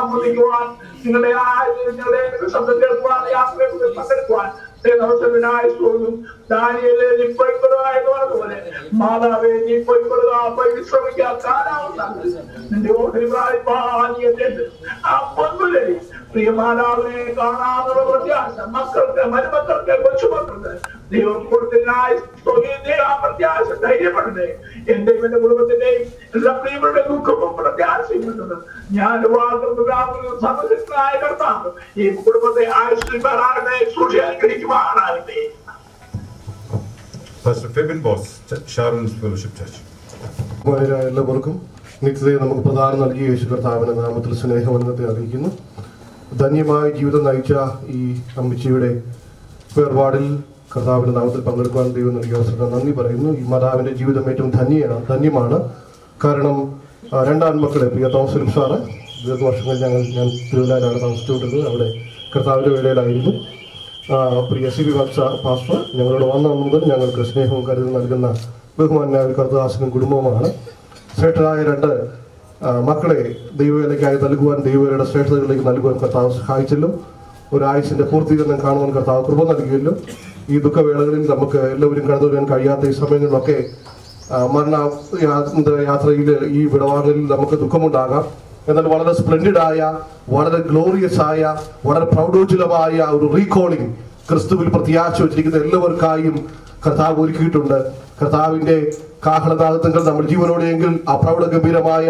സംബന്ധിക്കുവാൻ നിങ്ങളുടെ ശബ്ദം കേൾക്കുവാൻ യാത്രയെ പങ്കെടുക്കുവാൻ ദാനിയേലേ നീ പോയിക്കൊള്ളുക എന്ന് പറഞ്ഞതുപോലെ മാതാവേ നീ പോയിക്കൊള്ളുക, പോയി വിശ്രമിക്കുക. കാലാവസ്ഥ നിന്റെ ഓഹരി ആ പൊന്നുലേ പ്രിയ മാതാവിനെ കാണാനുള്ള പ്രത്യാശ മക്കൾക്ക്, മരുമക്കൾക്ക്, കൊച്ചുമക്കൾക്ക് ദൈവം കൊടുത്തതിനായി ആ പ്രത്യാശ ധൈര്യപ്പെടട്ടെ. എന്റെയും എന്റെ കുടുംബത്തിന്റെയും എല്ലാ പ്രിയങ്ങളുടെ ദുഃഖവും പ്രത്യാശയുണ്ട്. ഞാൻ സമൃദ്ധനായ കർത്താവ് ഈ കുടുംബത്തെ ആയുഷ്മാറാകട്ടെ, സൂക്ഷിക്കാനാകട്ടെ. എല്ലാവർക്കും നിത്യതയെ നമുക്ക് പ്രധാനം നൽകിയ യേശു കർത്താവിന്റെ നാമത്തിൽ സ്നേഹവന്ദനത്തെ അറിയിക്കുന്നു. ധന്യമായ ജീവിതം നയിച്ച ഈ അമ്മച്ചിയുടെ വേർപാടിൽ കർത്താവിന്റെ നാമത്തിൽ പങ്കെടുക്കുവാൻ ദൈവം നൽകിയ അവസരം നന്ദി പറയുന്നു. ഈ മാതാവിന്റെ ജീവിതം ഏറ്റവും ധന്യമാണ്. കാരണം 2 ആൺമക്കളെ പ്രിയ തോമസ് ഫിലിപ്പ് സാറ് ദീർഘവർഷങ്ങൾ ഞാൻ തിരുവല്ലയിലാണ് താമസിച്ചുകൊണ്ടിരുന്നത്. അവിടെ കർത്താവിന്റെ വേളയിലായിരുന്നു. പ്രിയ CB പാസ്റ്റർ ഞങ്ങളോട് വന്ന മുതൽ ഞങ്ങൾക്ക് സ്നേഹവും കരുതൽ നൽകുന്ന ബഹുമാനായ കർത്തദാസനും കുടുംബവുമാണ്. ശ്രേഷ്ഠരായ 2 മക്കളെ ദൈവവേലയ്ക്കായി നൽകുവാൻ, ദൈവവേലയുടെ ശ്രേഷ്ഠതകളിലേക്ക് നൽകുവാൻ കർത്താവ് സഹായിച്ചല്ലോ. ഒരായുസിന്റെ പൂർത്തീകരണം കാണുവാൻ കർത്താവ് കൃപ നൽകിയല്ലോ. ഈ ദുഃഖവേളകളിൽ നമുക്ക് എല്ലാവരും കടന്നു വരാൻ കഴിയാത്ത ഈ സമയങ്ങളിലൊക്കെ മരണ യാത്രയിൽ ഈ വിടവാങ്ങലിൽ നമുക്ക് ദുഃഖമുണ്ടാകാം. എന്നാൽ വളരെ സ്പ്ലെൻഡിഡായ, വളരെ ഗ്ലോറിയസ് ആയ, വളരെ പ്രൗഢോജ്വലമായ ഒരു റീകോളിംഗ് ക്രിസ്തുവിൽ പ്രത്യാശ വെച്ചിരിക്കുന്ന എല്ലാവർക്കായും കർത്താവ് ഒരുക്കിയിട്ടുണ്ട്. കർത്താവിന്റെ കാഹളനാദങ്ങൾ നമ്മൾ ജീവനോടെയെങ്കിൽ ആ പ്രൗഢ ഗംഭീരമായ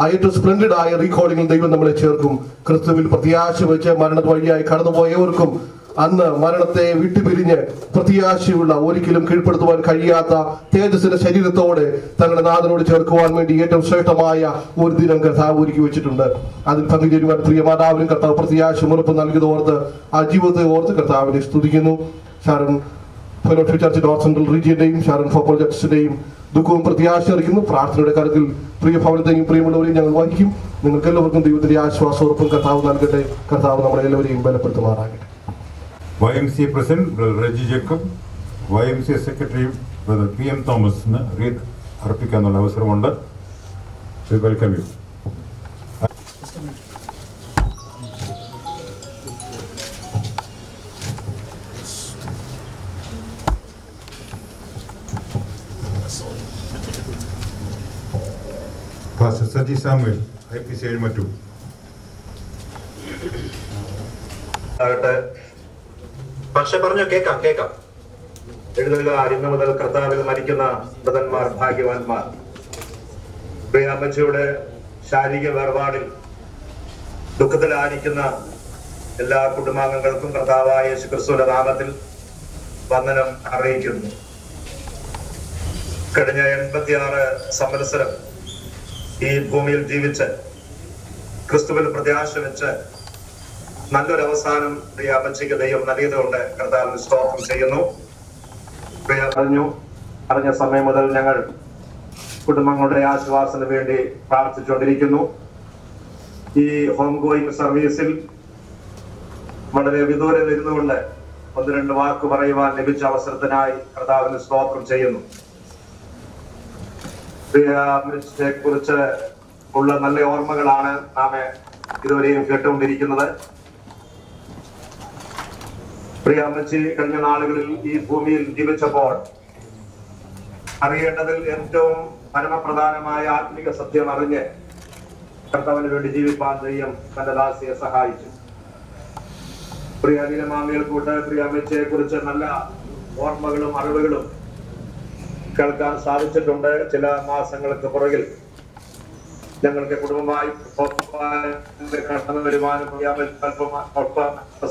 ഏറ്റവും സ്പ്ലെൻഡിഡ് ആയ റീകോളിംഗിൽ ദൈവം നമ്മളെ ചേർക്കും. ക്രിസ്തുവിൽ പ്രത്യാശ വെച്ച് മരണ വഴിയായി കടന്നുപോയവർക്കും അന്ന് മരണത്തെ വിട്ടുപിരിഞ്ഞ് പ്രത്യാശയുള്ള, ഒരിക്കലും കീഴ്പ്പെടുത്തുവാൻ കഴിയാത്ത തേജസ്സിന്റെ ശരീരത്തോടെ തങ്ങളുടെ നാഥനോട് ചേർക്കുവാൻ വേണ്ടി ഏറ്റവും ശ്രേഷ്ഠമായ ഒരു ദിനം കർത്താവ് ഒരുക്കി വെച്ചിട്ടുണ്ട്. അതിൽ പങ്കുചേരുവാൻ പ്രിയ മാതാവിനും കർത്താവ് പ്രത്യാശ ഉറപ്പ് നൽകിയതോർത്ത് ആ ജീവിതത്തെ ഓർത്ത് കർത്താവിനെ സ്തുതിക്കുന്നു. Sharon fellowship church north central റീജിയന്റെയും ഷാരൺ ഫോർ പ്രൊജക്ട്സിന്റെയും ദുഃഖവും പ്രത്യാശ അറിയിക്കുന്നു. പ്രാർത്ഥനയുടെ കാര്യത്തിൽ പ്രിയ ഭവനത്തെയും പ്രിയമുള്ളവരെയും ഞങ്ങൾ വഹിക്കും. നിങ്ങൾക്ക് എല്ലാവർക്കും ദൈവത്തിന്റെ ആശ്വാസം ഉറപ്പും കർത്താവ് നൽകട്ടെ. കർത്താവ് നമ്മളെല്ലാവരെയും ബലപ്പെടുത്തുമാറാകട്ടെ. YMCA President Brother Reggie Jacob, YMCA Secretary Brother PM തോമസിന് റീത്ത് അർപ്പിക്കാനുള്ള അവസരമുണ്ട്. Welcome you. Pastor Saji Samuel, IPC Edmatu. പക്ഷെ പറഞ്ഞു കേൾക്കാം എഴുതുക. ഇന്ന് മുതൽ കർത്താവിൽ മരിക്കുന്ന വൃതന്മാർ ഭാഗ്യവാന്മാർ. പ്രിയ അമ്മച്ചിയുടെ ശാരീരിക വേർപാടിൽ ദുഃഖത്തിലായിരിക്കുന്ന എല്ലാ കുടുംബാംഗങ്ങൾക്കും കർത്താവായ യേശുക്രിസ്തുവിന്റെ നാമത്തിൽ വന്ദനം അറിയിക്കുന്നു. കഴിഞ്ഞ 86 സംവത്സരം ഈ ഭൂമിയിൽ ജീവിച്ച് ക്രിസ്തുവിൽ പ്രത്യാശ വെച്ച് നല്ലൊരു അവസാനം പ്രിയ അമ്മച്ചിക്ക് ദൈവം നൽകിയതുകൊണ്ട് കർത്താവിന് സ്തോത്രം ചെയ്യുന്നു. പ്രിയ അറിഞ്ഞ സമയം മുതൽ ഞങ്ങൾ കുടുംബങ്ങളുടെ ആശ്വാസത്തിന് വേണ്ടി പ്രാർത്ഥിച്ചുകൊണ്ടിരിക്കുന്നു. ഈ ഹോം ഗോയിങ് സർവീസിൽ വളരെ വിദൂരം ഇരുന്നുകൊണ്ട് 1-2 വാക്ക് പറയുവാൻ ലഭിച്ച അവസരത്തിനായി കർത്താവിന് സ്തോത്രം ചെയ്യുന്നു. പ്രിയ അമ്മച്ചിയെ കുറിച്ച് ഉള്ള നല്ല ഓർമ്മകളാണ് നാം ഇതുവരെയും കേട്ടുകൊണ്ടിരിക്കുന്നത്. പ്രിയ അമ്മച്ചി കഴിഞ്ഞ നാളുകളിൽ ഈ ഭൂമിയിൽ ജീവിച്ചപ്പോൾ അറിയേണ്ടതിൽ ഏറ്റവും പരമപ്രധാനമായ ആത്മിക സത്യം അറിഞ്ഞ് കർത്താവിന് വേണ്ടി ജീവിപ്പാൻ ദൈവം തന്റെ ദാസിയെ സഹായിച്ചു. പ്രിയ അനിലമാമികൾ കൂട്ട് പ്രിയ അമ്മച്ചിയെ കുറിച്ച് നല്ല ഓർമ്മകളും അറിവുകളും കേൾക്കാൻ സാധിച്ചിട്ടുണ്ട്. ചില മാസങ്ങൾക്ക് പുറകിൽ ഞങ്ങൾക്ക് കുടുംബമായി കടന്നു വരുവാനും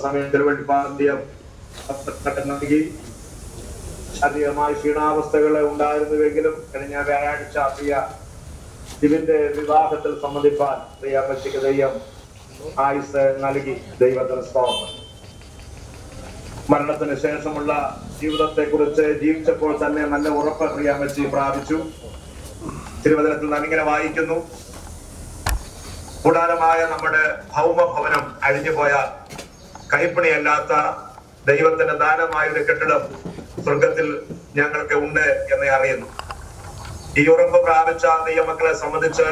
സമയം ചെലവഴിപ്പാൻ നൽകി. അധികമായി ക്ഷീണാവസ്ഥകൾ ഉണ്ടായിരുന്നുവെങ്കിലും കഴിഞ്ഞ വ്യാഴാഴ്ച പ്രിയ ഇതിന്റെ വിവാഹത്തിൽ സംബന്ധിപ്പാൻ പ്രിയ അമ്മച്ചിക്ക് ദൈവം ആയുസ് നൽകി. ദൈവത്തിന് സ്തോത്രം. മരണത്തിന് ശേഷമുള്ള ജീവിതത്തെ കുറിച്ച് ജീവിച്ചപ്പോൾ തന്നെ നല്ല ഉറപ്പ് പ്രിയ അമ്മച്ചി പ്രാപിച്ചു. തിരുവചനത്തിൽ നാം ഇങ്ങനെ വായിക്കുന്നു, കൂടാരമായ നമ്മുടെ ഭൗമഭവനം അഴിഞ്ഞുപോയാൽ കൈപ്പണിയല്ലാത്ത ദൈവത്തിന്റെ ദാനമായ ഒരു കെട്ടിടം സ്വർഗത്തിൽ ഞങ്ങൾക്ക് ഉണ്ട് എന്ന് അറിയുന്നു. ഈ ഉറപ്പ് പ്രാപിച്ച ദൈവമക്കളെ സംബന്ധിച്ച്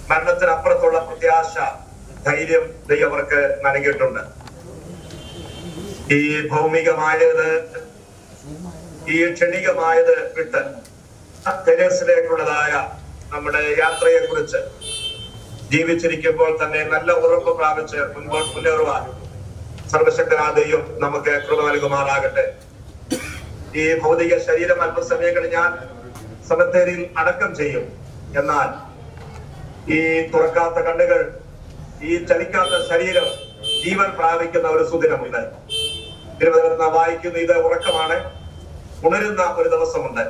മരണത്തിനപ്പുറത്തുള്ള പ്രത്യാശ, ധൈര്യം ദൈവം അവർക്ക് നൽകിയിട്ടുണ്ട്. ഈ ഭൗമികമായത്, ഈ ക്ഷണികമായത് വിട്ട് തെരേസിലേക്കുള്ളതായ നമ്മുടെ യാത്രയെ കുറിച്ച് ജീവിച്ചിരിക്കുമ്പോൾ തന്നെ നല്ല ഉറപ്പ് പ്രാപിച്ച് മുന്നേറുവാൻ സർവശക്തനായ ദൈവം നമുക്ക് കൃപ നൽകുമാറാകട്ടെ. ഈ ഭൗതിക ശരീരം അല്പസമയം കഴിഞ്ഞാൽ സെമിത്തേരിയിൽ അടക്കം ചെയ്യും. എന്നാൽ ഈ തുറക്കാത്ത കണ്ണുകൾ, ഈ ചലിക്കാത്ത ശരീരം ജീവൻ പ്രാപിക്കുന്ന ഒരു സുദിനമുണ്ട്. തിരുവനന്തപുരത്ത് വായിക്കുന്ന ഇത് ഉറക്കമാണ്, ഉണരുന്ന ഒരു ദിവസമുണ്ട്.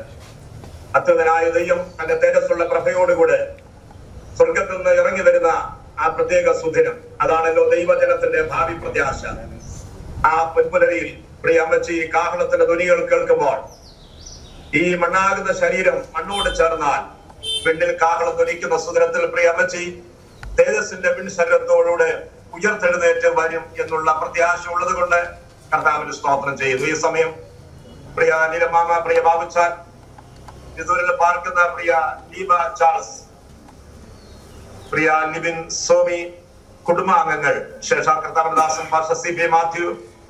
അത്യുതനായ ദൈവം തന്റെ തേജസ്സുള്ള പ്രഭയോടുകൂടെ സ്വർഗത്തിൽ നിന്ന് ഇറങ്ങി വരുന്ന ആ പ്രത്യേക സുദിനം, അതാണല്ലോ ദൈവജനത്തിന്റെ ഭാവി പ്രത്യാശ. ആ പൊൻപുലരിയിൽ പ്രിയ അമ്മച്ചി കാഹളത്തിന്റെ ധ്വനികൾ കേൾക്കുമ്പോൾ ഈ മണ്ണാകുന്ന ശരീരം മണ്ണോട് ചേർന്നാൽ പിന്നിൽ കാഹളം ധ്വനിക്കുന്ന സുദിനത്തിൽ പ്രിയ അമ്മച്ചി തേജസ്സിന്റെ പിൻശരീരത്തോടുകൂടെ ഉയർത്തെഴുന്നേറ്റ് വരും എന്നുള്ള പ്രത്യാശ ഉള്ളത് കൊണ്ട് കർത്താവിന് സ്തോത്രം ചെയ്യുന്നു. ഈ സമയം പ്രിയ നിരമാമ, പ്രിയ ബാബുച്ചാൻ, വിദൂരിൽ പാർക്കുന്ന പ്രിയ ദീപ ചാൾസ്, പ്രിയ നിബിൻ സോമി, കുടുംബാംഗങ്ങൾ, ശേഷം കർത്താവദാസൻ പാസ്റ്റർ CB മാത്യു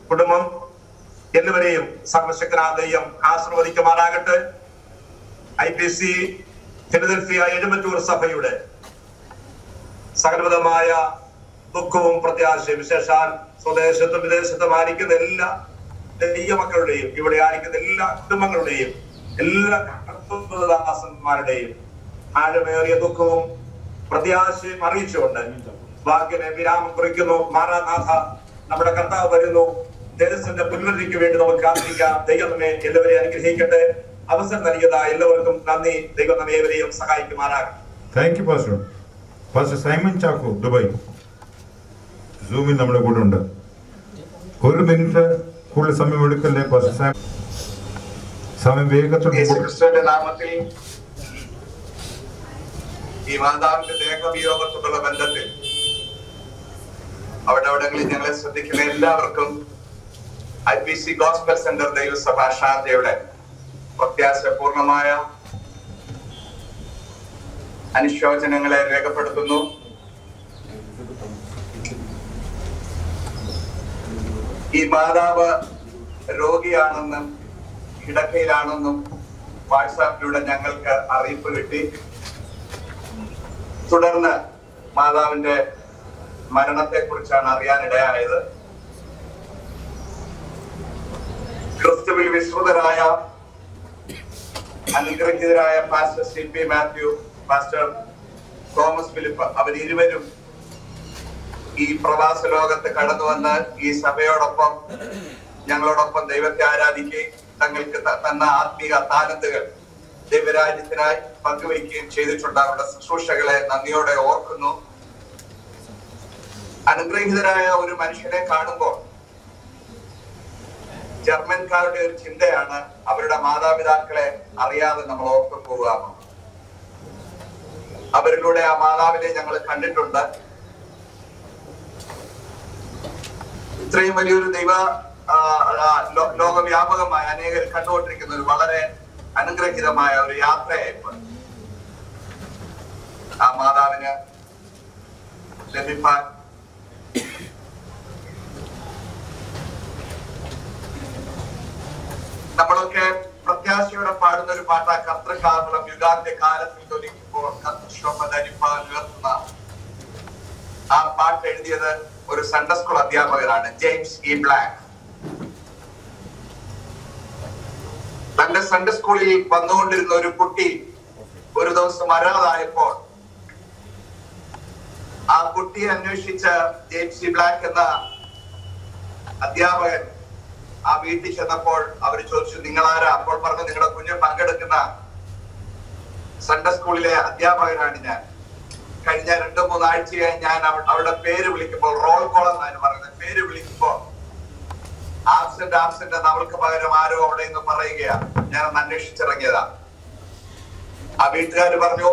കുടുംബം എന്നിവരെയും സർവശക്തനായ ദൈവം ആശീർവദിക്കുമാറാകട്ടെ. IPC ഫിലദൽഫിയ എഴുമറ്റൂർ സഭയുടെ സകലവിധമായ ദുഃഖവും പ്രത്യാശയും, വിശേഷാൽ സ്വദേശത്തും വിദേശത്തും ആയിരിക്കുന്ന എല്ലാ ദൈവമക്കളുടെയും, ഇവിടെ ആയിരിക്കുന്ന എല്ലാ കുടുംബങ്ങളുടെയും, എല്ലാ ദാസന്മാരുടെയും ആഴമേറിയ ദുഃഖവും പ്രത്യാശയും അറിയിച്ചുകൊണ്ട് വാക്കിനെ വിരാമം കുറിക്കുന്നു. മാറാനാഥ, നമ്മുടെ കർത്താവ് വരുന്നു. ദേശത്തിന്റെ പുനരുദ്ധിക്ക് വേണ്ടി നമുക്ക് കാത്തിരിക്കാം. ദൈവം നമ്മെ എല്ലാവരെയും അനുഗ്രഹിക്കട്ടെ. അവസരം നൽകിയത എല്ലാവർക്കും നന്ദി. ദൈവം നമ്മെ ഏവരെയും സഹായിക്കുമാറാകട്ടെ. Thank you pastor. Pastor Simon Chacko, Dubai, സൂമിൽ നമ്മുടെ കൂടെ ഉണ്ട്. 1 മിനിറ്റ് കൂടുതൽ സമയം എടുക്കല്ലേ പാസ്റ്റർ. സമയം വേഗത്തോടെ. യേശുക്രിസ്തുവിന്റെ നാമത്തിൽ ഈ മാതാവിന്റെ ദേഹവിയോഗത്തോടുള്ള ബന്ധത്തിൽ അവിടെവിടങ്ങളിൽ ഞങ്ങളെ ശ്രദ്ധിക്കുന്ന എല്ലാവർക്കും IPC ഗോസ്പൽ സെന്റർ ദൈവസഭ ശാന്തയുടെ പ്രത്യാശപൂർണമായ അനുശോചനങ്ങളെ രേഖപ്പെടുത്തുന്നു. ഈ മാതാവ് രോഗിയാണെന്നും കിടക്കയിലാണെന്നും വാട്സാപ്പിലൂടെ ഞങ്ങൾക്ക് അറിയിപ്പ് കിട്ടി. തുടർന്ന് മാതാവിന്റെ മരണത്തെ കുറിച്ചാണ് അറിയാനിടയായത്. ക്രിസ്തുവിൽ വിശ്രുതരായ അനുഗ്രഹീതരായ pastor CP Mathew, pastor Thomas Philip, അവരിരുവരും ഈ പ്രവാസ ലോകത്ത് കടന്നു വന്ന് ഈ സഭയോടൊപ്പം ഞങ്ങളോടൊപ്പം ദൈവത്തെ ആരാധിക്കുകയും തങ്ങൾക്ക് തന്ന ആത്മീക താലന്തുകൾ ദൈവരാജ്യത്തിനായി പങ്കുവയ്ക്കുകയും ചെയ്തിട്ടുണ്ട്. അവരുടെ ശുശ്രൂഷകളെ നന്ദിയോടെ ഓർക്കുന്നു. അനുഗ്രഹീതരായ ഒരു മനുഷ്യനെ കാണുമ്പോൾ ജർമ്മൻകാരുടെ ഒരു ചിന്തയാണ് അവരുടെ മാതാപിതാക്കളെ അറിയാതെ നമ്മൾ ഓർത്തു പോകുക. അവരിലൂടെ ആ മാതാവിനെ ഞങ്ങൾ കണ്ടിട്ടുണ്ട്. ഇത്രയും വലിയൊരു ദൈവ ലോകവ്യാപകമായ അനേകർ കണ്ടുകൊണ്ടിരിക്കുന്ന ഒരു വളരെ അനുഗ്രഹീതമായ ഒരു യാത്രയായിപ്പോൾ ആ മാതാവിന് ലഭിപ്പാൻ നമ്മളൊക്കെ പ്രത്യാശയോടെ പാടുന്ന ഒരു പാട്ടാ കർത്തൃകാവളം യുഗാന്റെ കാലത്തിൽ തൊലിക്കുമ്പോൾ കർത്തൃശോഭ ധരിപ്പാൻ ഉയർത്തുന്ന. ആ പാട്ട് എഴുതിയത് ഒരു സൺഡേ സ്കൂൾ അധ്യാപകനാണ്, ജെയിംസ് ഇ ബ്ലാക്ക്. തന്റെ സൺഡേ സ്കൂളിൽ വന്നുകൊണ്ടിരുന്ന ഒരു കുട്ടി ഒരു ദിവസം അനാഥായപ്പോൾ ആ കുട്ടിയെ അന്വേഷിച്ച ജെയിംസ് ഇ ബ്ലാക്ക് എന്ന അധ്യാപകൻ ആ വീട്ടിൽ ചെന്നപ്പോൾ അവർ ചോദിച്ചു, നിങ്ങളാരാ? അപ്പോൾ പറഞ്ഞു, നിങ്ങളുടെ കുഞ്ഞ് പങ്കെടുക്കുന്ന സൺഡേ സ്കൂളിലെ അധ്യാപകനാണ് ഞാൻ. കഴിഞ്ഞ 2-3 ആഴ്ചയായി ഞാൻ അവളുടെ പേര് വിളിക്കുമ്പോൾ, റോൾ കോൾ എന്നാണ് പറയുന്നത്, പേര് വിളിക്കുമ്പോൾ ആബ്സെന്റ് എന്ന് അവൾക്ക് പകരം ആരോ അവിടെ നിന്ന് പറയുകയാ. ഞാനൊന്ന് അന്വേഷിച്ചിറങ്ങിയതാ. ആ വീട്ടുകാര് പറഞ്ഞു,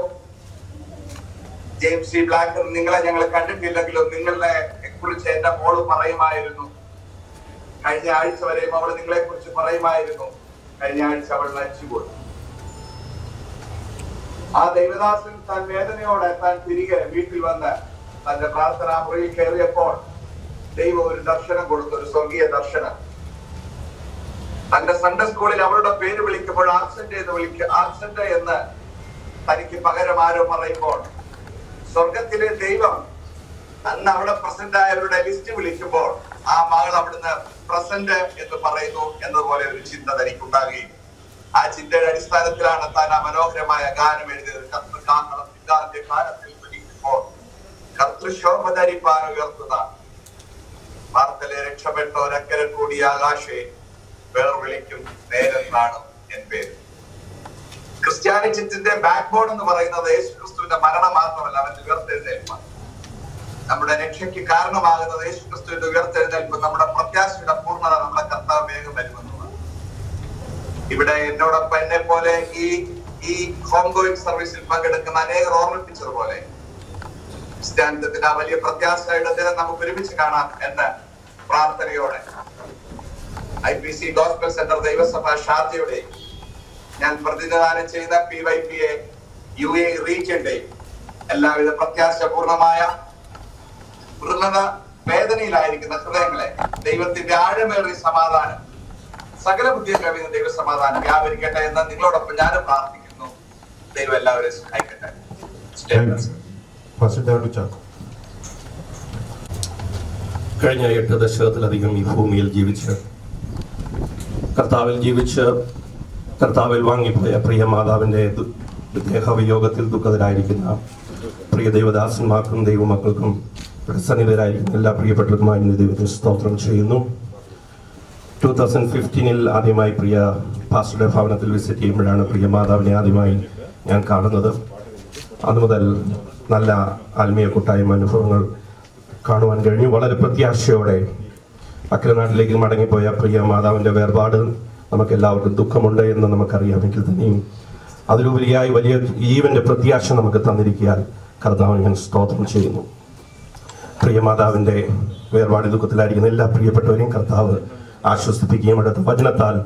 ജെയിംസ് ഇ ബ്ലാക്ക്, നിങ്ങളെ ഞങ്ങൾ കണ്ടിട്ടില്ലെങ്കിലും നിങ്ങളെ കുറിച്ച് എന്റെ മോള് പറയുമായിരുന്നു. കഴിഞ്ഞ ആഴ്ച വരെയും അവൾ നിങ്ങളെ കുറിച്ച് പറയുമായിരുന്നു. കഴിഞ്ഞ ആഴ്ച അവൾ മരിച്ചുപോയി. ആ ദൈവദാസൻ താൻ വേദനയോടെ താൻ തിരികെ വീട്ടിൽ വന്ന് തന്റെ പ്രാർത്ഥനാ മുറിയിൽ കയറിയപ്പോൾ ദൈവം ഒരു ദർശനം കൊടുത്തു, ഒരു സ്വർഗീയ ദർശനം. തന്റെ സൺഡേ സ്കൂളിൽ അവളുടെ പേര് വിളിക്കുമ്പോൾ ആബ്സെന്റ് എന്ന് തനിക്ക് പകരം ആരോ പറയുമ്പോൾ സ്വർഗത്തിലെ ദൈവം അന്ന് അവിടെ പ്രസന്റ് ആയവരുടെ ലിസ്റ്റ് വിളിക്കുമ്പോൾ ആ മകൾ അവിടുന്ന് പ്രസന്റ് എന്ന് പറയുന്നു എന്നതുപോലെ ഒരു ചിന്ത തനിക്കുണ്ടാകുകയും ആ ചിന്തയുടെ അടിസ്ഥാനത്തിലാണ് താൻ ആ മനോഹരമായ ഗാനം എഴുതിയത്. കാലത്തിൽ വിളിക്കുമ്പോൾ കർത്തൃശോഭ ധരിപ്പാൻ ഉയർത്തുന്ന വാർത്തലെ രക്ഷപ്പെട്ടോരക്കരെ കൂടി ആകാശേ വേർ വിളിക്കും നേരെന്നാണ് എൻ പേര്. ക്രിസ്ത്യാനിറ്റിന്റെ ബാക്ക് ബോൺ എന്ന് പറയുന്നത് യേശു ക്രിസ്തുവിന്റെ മരണം മാത്രമല്ല, അവന്റെ ഉയർത്തെഴുന്നേൽപ്പാണ്. നമ്മുടെ രക്ഷയ്ക്ക് കാരണമാകുന്നത് യേശു ക്രിസ്തുവിന്റെ ഉയർത്തെഴുന്നേൽപ്പ്. നമ്മുടെ പ്രത്യാശയുടെ പൂർണ്ണത നമ്മുടെ കർത്താവ് വേഗം വരുമെന്നുള്ളതാണ്. ഇവിടെ എന്നോടൊപ്പം എന്നെ പോലെ ഈ ഹോം ഗോയിങ് സർവീസിൽ പങ്കെടുക്കുന്ന അനേകർ ഓർമ്മിപ്പിച്ചതുപോലെ ക്രിസ്ത്യാനിത്വത്തിന്റെ ആ വലിയ പ്രത്യാശയുടെ ദിനം നമുക്ക് ഒരുമിച്ച് കാണാം എന്ന് പ്രാർത്ഥനയോടെ IPC ഗോസ്പൽ സെന്റർ ദൈവസഭ ഷാർജയുടെ ഞാൻ പ്രതിനിധാനം ചെയ്യുന്ന PYPA UAE റീജിയന്റെയും എല്ലാവിധ പ്രത്യാശപൂർണമായ പൂർണ്ണത വേദനയിലായിരിക്കുന്ന ഹൃദയങ്ങളെ ദൈവത്തിന്റെ ആഴമേറിയ സമാധാനം, സകല ബുദ്ധിയും കവിയുന്ന ദൈവസമാധാനം വ്യാപരിക്കട്ടെ എന്ന് നിങ്ങളോടൊപ്പം ഞാനും പ്രാർത്ഥിക്കുന്നു. ദൈവം എല്ലാവരെയും സഹായിക്കട്ടെ. കഴിഞ്ഞ 8 ദശകത്തിലധികം ഈ ഭൂമിയിൽ കർത്താവിൽ വാങ്ങിപ്പോയ പ്രിയ മാതാവിന്റെ ദേഹവിയോഗത്തിൽ ദുഃഖിതരായിരിക്കുന്ന പ്രിയ ദൈവദാസന്മാർക്കും ദൈവമക്കൾക്കും സന്നിധരായിരിക്കുന്ന എല്ലാ പ്രിയപ്പെട്ടവർക്കുമായി ദൈവത്തെ സ്തോത്രം ചെയ്യുന്നു. 2015 ആദ്യമായി പ്രിയ പാസ്റ്ററുടെ ഭവനത്തിൽ വിസിറ്റ് ചെയ്യുമ്പോഴാണ് പ്രിയ മാതാവിനെ ആദ്യമായി ഞാൻ കാണുന്നത്. അതുമുതൽ നല്ല ആത്മീയ കൂട്ടായ്മ അനുഭവങ്ങൾ കാണുവാൻ കഴിഞ്ഞു. വളരെ പ്രത്യാശയോടെ അക്കരനാട്ടിലേക്ക് മടങ്ങിപ്പോയ പ്രിയ മാതാവിൻ്റെ വേർപാട് നമുക്കെല്ലാവർക്കും ദുഃഖമുണ്ട് എന്ന് നമുക്കറിയാമെങ്കിൽ തന്നെയും അതിലുപരിയായി വലിയ ജീവന്റെ പ്രത്യാശ നമുക്ക് തന്നിരിക്കാൻ കർത്താവിനെ ഞാൻ സ്തോത്രം ചെയ്യുന്നു. പ്രിയ മാതാവിൻ്റെ വേർപാട് ദുഃഖത്തിലായിരിക്കുന്ന എല്ലാ പ്രിയപ്പെട്ടവരെയും കർത്താവ് ആശ്വസിപ്പിക്കുകയും അടുത്ത വചനത്താൽ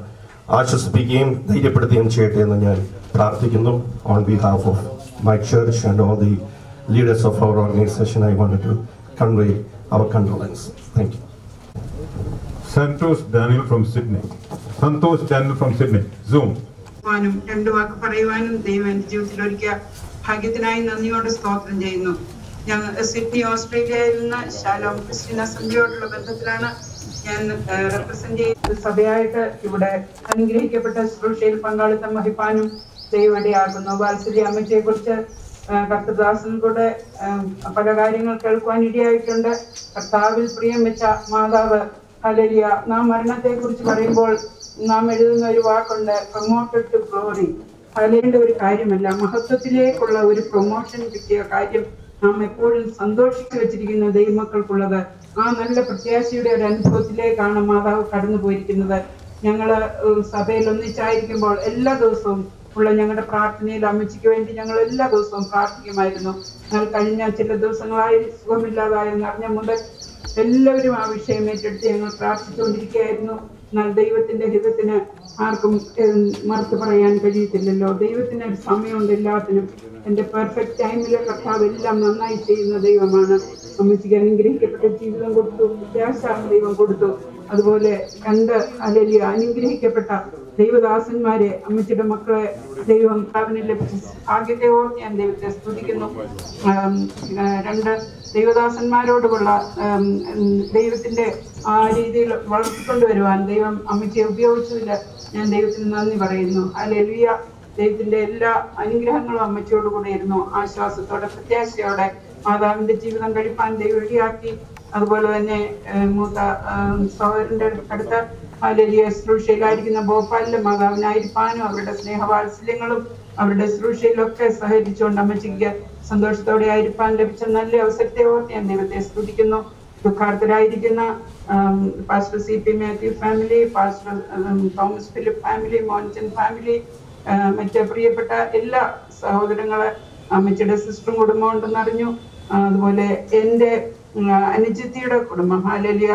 ആശ്വസിപ്പിക്കുകയും ധൈര്യപ്പെടുത്തുകയും ചെയ്യട്ടെ എന്ന് ഞാൻ പ്രാർത്ഥിക്കുന്നു. On behalf of my church and all the leaders of our organization, I wanted to convey our condolence. Thank you. Santosh Daniel from Sydney. Santosh Daniel from Sydney. Zoom. രണ്ട് വാക്ക് പറയുവാനും ദൈവം എൻ്റെ ജീവിതത്തിൽ ഒരുക്കിയ ഭാഗ്യത്തിനായി നന്ദിയോടെ സ്തോത്രം ചെയ്യുന്നു. ഞങ്ങൾ സിഡ്നി ഓസ്ട്രേലിയയിൽ നിന്ന് ശാലോം ക്രിസ്ത്യൻ അസംബ്ലിയോടുള്ള ബന്ധത്തിലാണ് ഞാൻ റെപ്രസെന്റ് ചെയ്യുന്നത്. സഭയായിട്ട് ഇവിടെ അനുഗ്രഹിക്കപ്പെട്ട ശുശ്രൂഷയിൽ പങ്കാളിത്തം വഹിപ്പാനും ദൈവടിയാകുന്നു. വാത്സല്യ അമ്മച്ചയെ കുറിച്ച് കർത്തദാസൻ കൂടെ പല കാര്യങ്ങൾ കേൾക്കുവാൻ ഇടയായിട്ടുണ്ട്. കർത്താവിൽ പ്രിയം വെച്ച മാതാവ് ഹല്ലേലൂയ. നാം മരണത്തെ കുറിച്ച് പറയുമ്പോൾ നാം എഴുതുന്ന ഒരു വാക്കുണ്ട്, പ്രൊമോട്ടഡ് ടു ഗ്ലോറി. പറയേണ്ട ഒരു കാര്യമല്ല, മഹത്വത്തിലേക്കുള്ള ഒരു പ്രൊമോഷൻ കിട്ടിയ കാര്യം നാം എപ്പോഴും സന്തോഷിച്ചു വെച്ചിരിക്കുന്ന ദൈവമക്കൾക്കുള്ളത്. ആ നല്ല പ്രത്യാശയുടെ ഒരു അനുഭവത്തിലേക്കാണ് മാതാവ് കടന്നു പോയിരിക്കുന്നത്. ഞങ്ങള് സഭയിൽ ഒന്നിച്ചായിരിക്കുമ്പോൾ എല്ലാ ദിവസവും ഉള്ള ഞങ്ങളുടെ പ്രാർത്ഥനയിൽ അമ്മച്ചിക്ക് വേണ്ടി ഞങ്ങൾ എല്ലാ ദിവസവും പ്രാർത്ഥിക്കുമായിരുന്നു. എന്നാൽ കഴിഞ്ഞ ചില ദിവസങ്ങളായി സുഖമില്ലാതായെന്ന് അറിഞ്ഞ മുതൽ എല്ലാവരും ആ വിഷയം ഏറ്റെടുത്ത് ഞങ്ങൾ പ്രാർത്ഥിച്ചുകൊണ്ടിരിക്കുകയായിരുന്നു. എന്നാൽ ദൈവത്തിന്റെ ഹിതത്തിന് ആർക്കും മറുത്തു പറയാൻ കഴിയത്തില്ലല്ലോ. ദൈവത്തിന് ഒരു സമയമുണ്ട് എല്ലാത്തിനും. എന്റെ പെർഫെക്റ്റ് ടൈമിലെ കർത്താവ് എല്ലാം നന്നായി ചെയ്യുന്ന ദൈവമാണ്. അമ്മച്ചിക്ക് അനുഗ്രഹിക്കപ്പെട്ട ജീവിതം കൊടുത്തു, പ്രത്യാശ ദൈവം കൊടുത്തു. അതുപോലെ ഹല്ലേലൂയ അനുഗ്രഹിക്കപ്പെട്ട ദൈവദാസന്മാരെ, അമ്മച്ചിയുടെ മക്കളെ ദൈവം അവന് ലഭിച്ച ഭാഗ്യത്തെ ഓർത്ത് ഞാൻ ദൈവത്തെ സ്തുതിക്കുന്നു. 2 ദൈവദാസന്മാരോടുള്ള ദൈവത്തിന്റെ ആ രീതിയിൽ വളർത്തിക്കൊണ്ടുവരുവാൻ ദൈവം അമ്മച്ചിയെ ഉപയോഗിച്ചതിൽ ഞാൻ ദൈവത്തിന് നന്ദി പറയുന്നു. ഹല്ലേലൂയ. ദൈവത്തിന്റെ എല്ലാ അനുഗ്രഹങ്ങളും അമ്മച്ചിയോട് കൂടെ ഇരുന്നു. ആശ്വാസത്തോടെ പ്രത്യാശയോടെ മാതാവിന്റെ ജീവിതം കഴിപ്പാൻ ദൈവം ഇടയാക്കി. അതുപോലെ തന്നെ മൂത്ത സഹോദരന്റെ അടുത്ത ഹല്ലേലൂയ ശുശ്രൂഷയിലായിരിക്കുന്ന ഭോപ്പാലിലെ മാതാവിനായിരിക്കാനും അവരുടെ സ്നേഹവാത്സല്യങ്ങളും അവരുടെ ശുശ്രൂഷയിലൊക്കെ സഹകരിച്ചുകൊണ്ട് അമ്മച്ചിക്ക് സന്തോഷത്തോടെ ആയിരിക്കാൻ ലഭിച്ച നല്ല അവസരത്തെ ഓർത്ത് ഞാൻ ദൈവത്തെ സ്തുതിക്കുന്നു. ദുഃഖാർത്ഥരായിരിക്കുന്ന pastor CP Mathew family, pastor Thomas Philip family, Monchan family, മറ്റേ പ്രിയപ്പെട്ട എല്ലാ സഹോദരങ്ങളെ, അമ്മച്ചിയുടെ സിസ്റ്ററും കുടുംബം ഉണ്ടെന്ന് അറിഞ്ഞു. അതുപോലെ എൻ്റെ അനുജിത്തിയുടെ കുടുംബം ഹല്ലേലൂയ.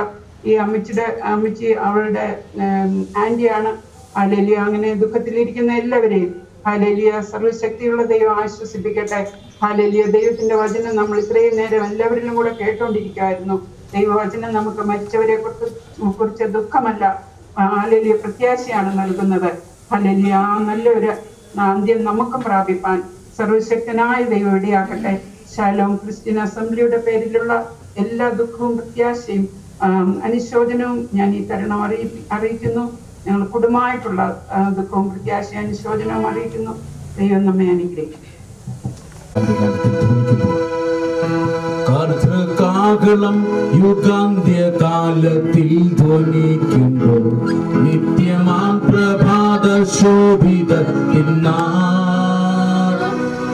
ഈ അമ്മച്ചി അവളുടെ ആന്റിയാണ്. ഹല്ലേലൂയ. അങ്ങനെ ദുഃഖത്തിലിരിക്കുന്ന എല്ലാവരെയും ഹല്ലേലൂയ സർവ്വശക്തിയുള്ള ദൈവം ആശ്വസിപ്പിക്കട്ടെ. ഹല്ലേലൂയ. ദൈവത്തിന്റെ വചനം നമ്മൾ ഇത്രയും നേരം എല്ലാവരിലും കൂടെ കേട്ടോണ്ടിരിക്കുമായിരുന്നു. ദൈവവചനം നമുക്ക് മരിച്ചവരെ കുറിച്ച് ദുഃഖമല്ല, ഹല്ലേലൂയ പ്രത്യാശയാണ് നൽകുന്നത്. ഹല്ലേലൂയ. ആ നല്ലൊരു അന്ത്യം നമുക്കും പ്രാപിപ്പാൻ സർവശക്തനായ ദൈവം ഇടയാക്കട്ടെ. ശാലോം ക്രിസ്ത്യൻ അസംബ്ലിയുടെ പേരിലുള്ള എല്ലാ ദുഃഖവും പ്രത്യാശയും അനുശോചനവും ഞാൻ ഈ തരുണം അറിയിക്കുന്നു. ഞങ്ങൾ കുടുംബമായിട്ടുള്ള ദുഃഖവും പ്രത്യാശയും അനുശോചനവും അറിയിക്കുന്നു. ദൈവം നമ്മെ അനുഗ്രഹിക്കട്ടെ. കാഹളം യുഗാന്ത്യകാലത്തിൽ ധ്വനിക്കുമ്പോൾ നിത്യമാം പ്രഭാത ശോഭിതത്തിൽ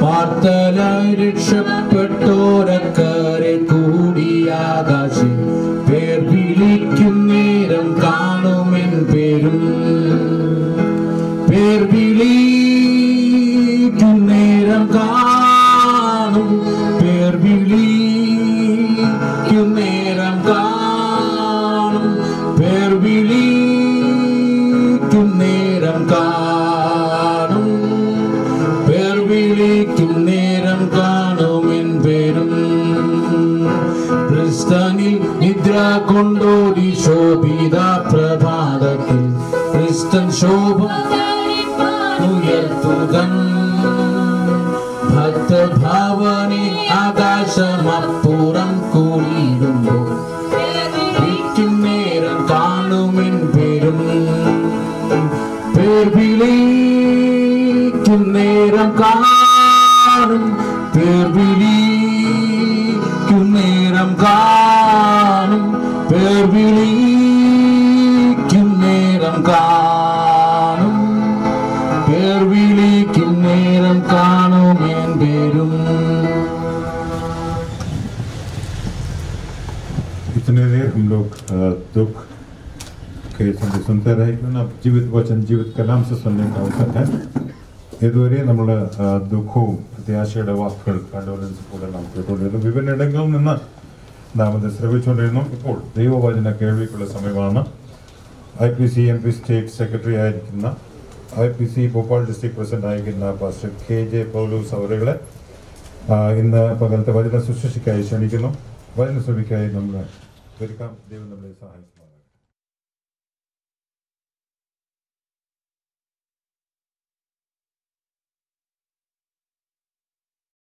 പാർത്തലായി രക്ഷപ്പെട്ടോരക്കരെ കൂടിയാകാശം പേർ വിളിക്കും നേരം കാണുമെൻ പേരും പേർ വിളിക്കും നേരം കാണും പേർ വിളിക്കും നേരം കാണും പേർ വിളിക്കും നേരം കാണും പേർ വിളിക്കും നേരം കാണുമെൻ പേരും ക്രിസ്തനിൽ നിദ്ര കൊണ്ടോടി ശോഭിത പ്രഭാതത്തിൽ ക്രിസ്തൻ ശോഭം ഉയർത്തുകൻ ഭക്തഭാവനെ ആകാശമപ്പുറം കൂടിയിടുമ്പോൾ വിളിക്കും നേരം കാണുമെൻ പേരും പേർ വിളിക്കും നേരം കാണും പേർ വിളിക്കും നേരം കാണും പേർ വിളിക്കും നേരം കാണും പേർ വിളിക്കും നേരം കാണുമെൻ പേരും. इतने देर हम लोग दुख के संदेश सुनते रहे, अब जीवित वचन जीवित कलाम से सुनने का अवसर है. ഇതുവരെ നമ്മൾ ദുഃഖവും പ്രത്യാശയുടെ വാക്കുകൾ കണ്ടോലൻസ് പോലെ നാം കേട്ടുകൊണ്ടിരുന്നു. വിഭിന്ന ഇടങ്ങളിൽ നിന്ന് നാം ഇത് ശ്രമിച്ചുകൊണ്ടിരുന്നു. ഇപ്പോൾ ദൈവവചന കേൾവിക്കുള്ള സമയമാണ്. IPC MP സ്റ്റേറ്റ് സെക്രട്ടറി ആയിരിക്കുന്ന IPC ഭോപ്പാൽ ഡിസ്ട്രിക്ട് പ്രസിഡന്റ് ആയിരിക്കുന്ന പാസ്റ്റർ KJ പൗലോസ് അവരുകളെ ഇന്ന് പകലത്തെ വചന ശുശ്രൂഷയ്ക്കായി ക്ഷണിക്കുന്നു. വചന ശ്രമിക്കായി നമ്മൾ ഒരുക്കാം. ദൈവം നമ്മളെ സഹായിക്കുന്നു.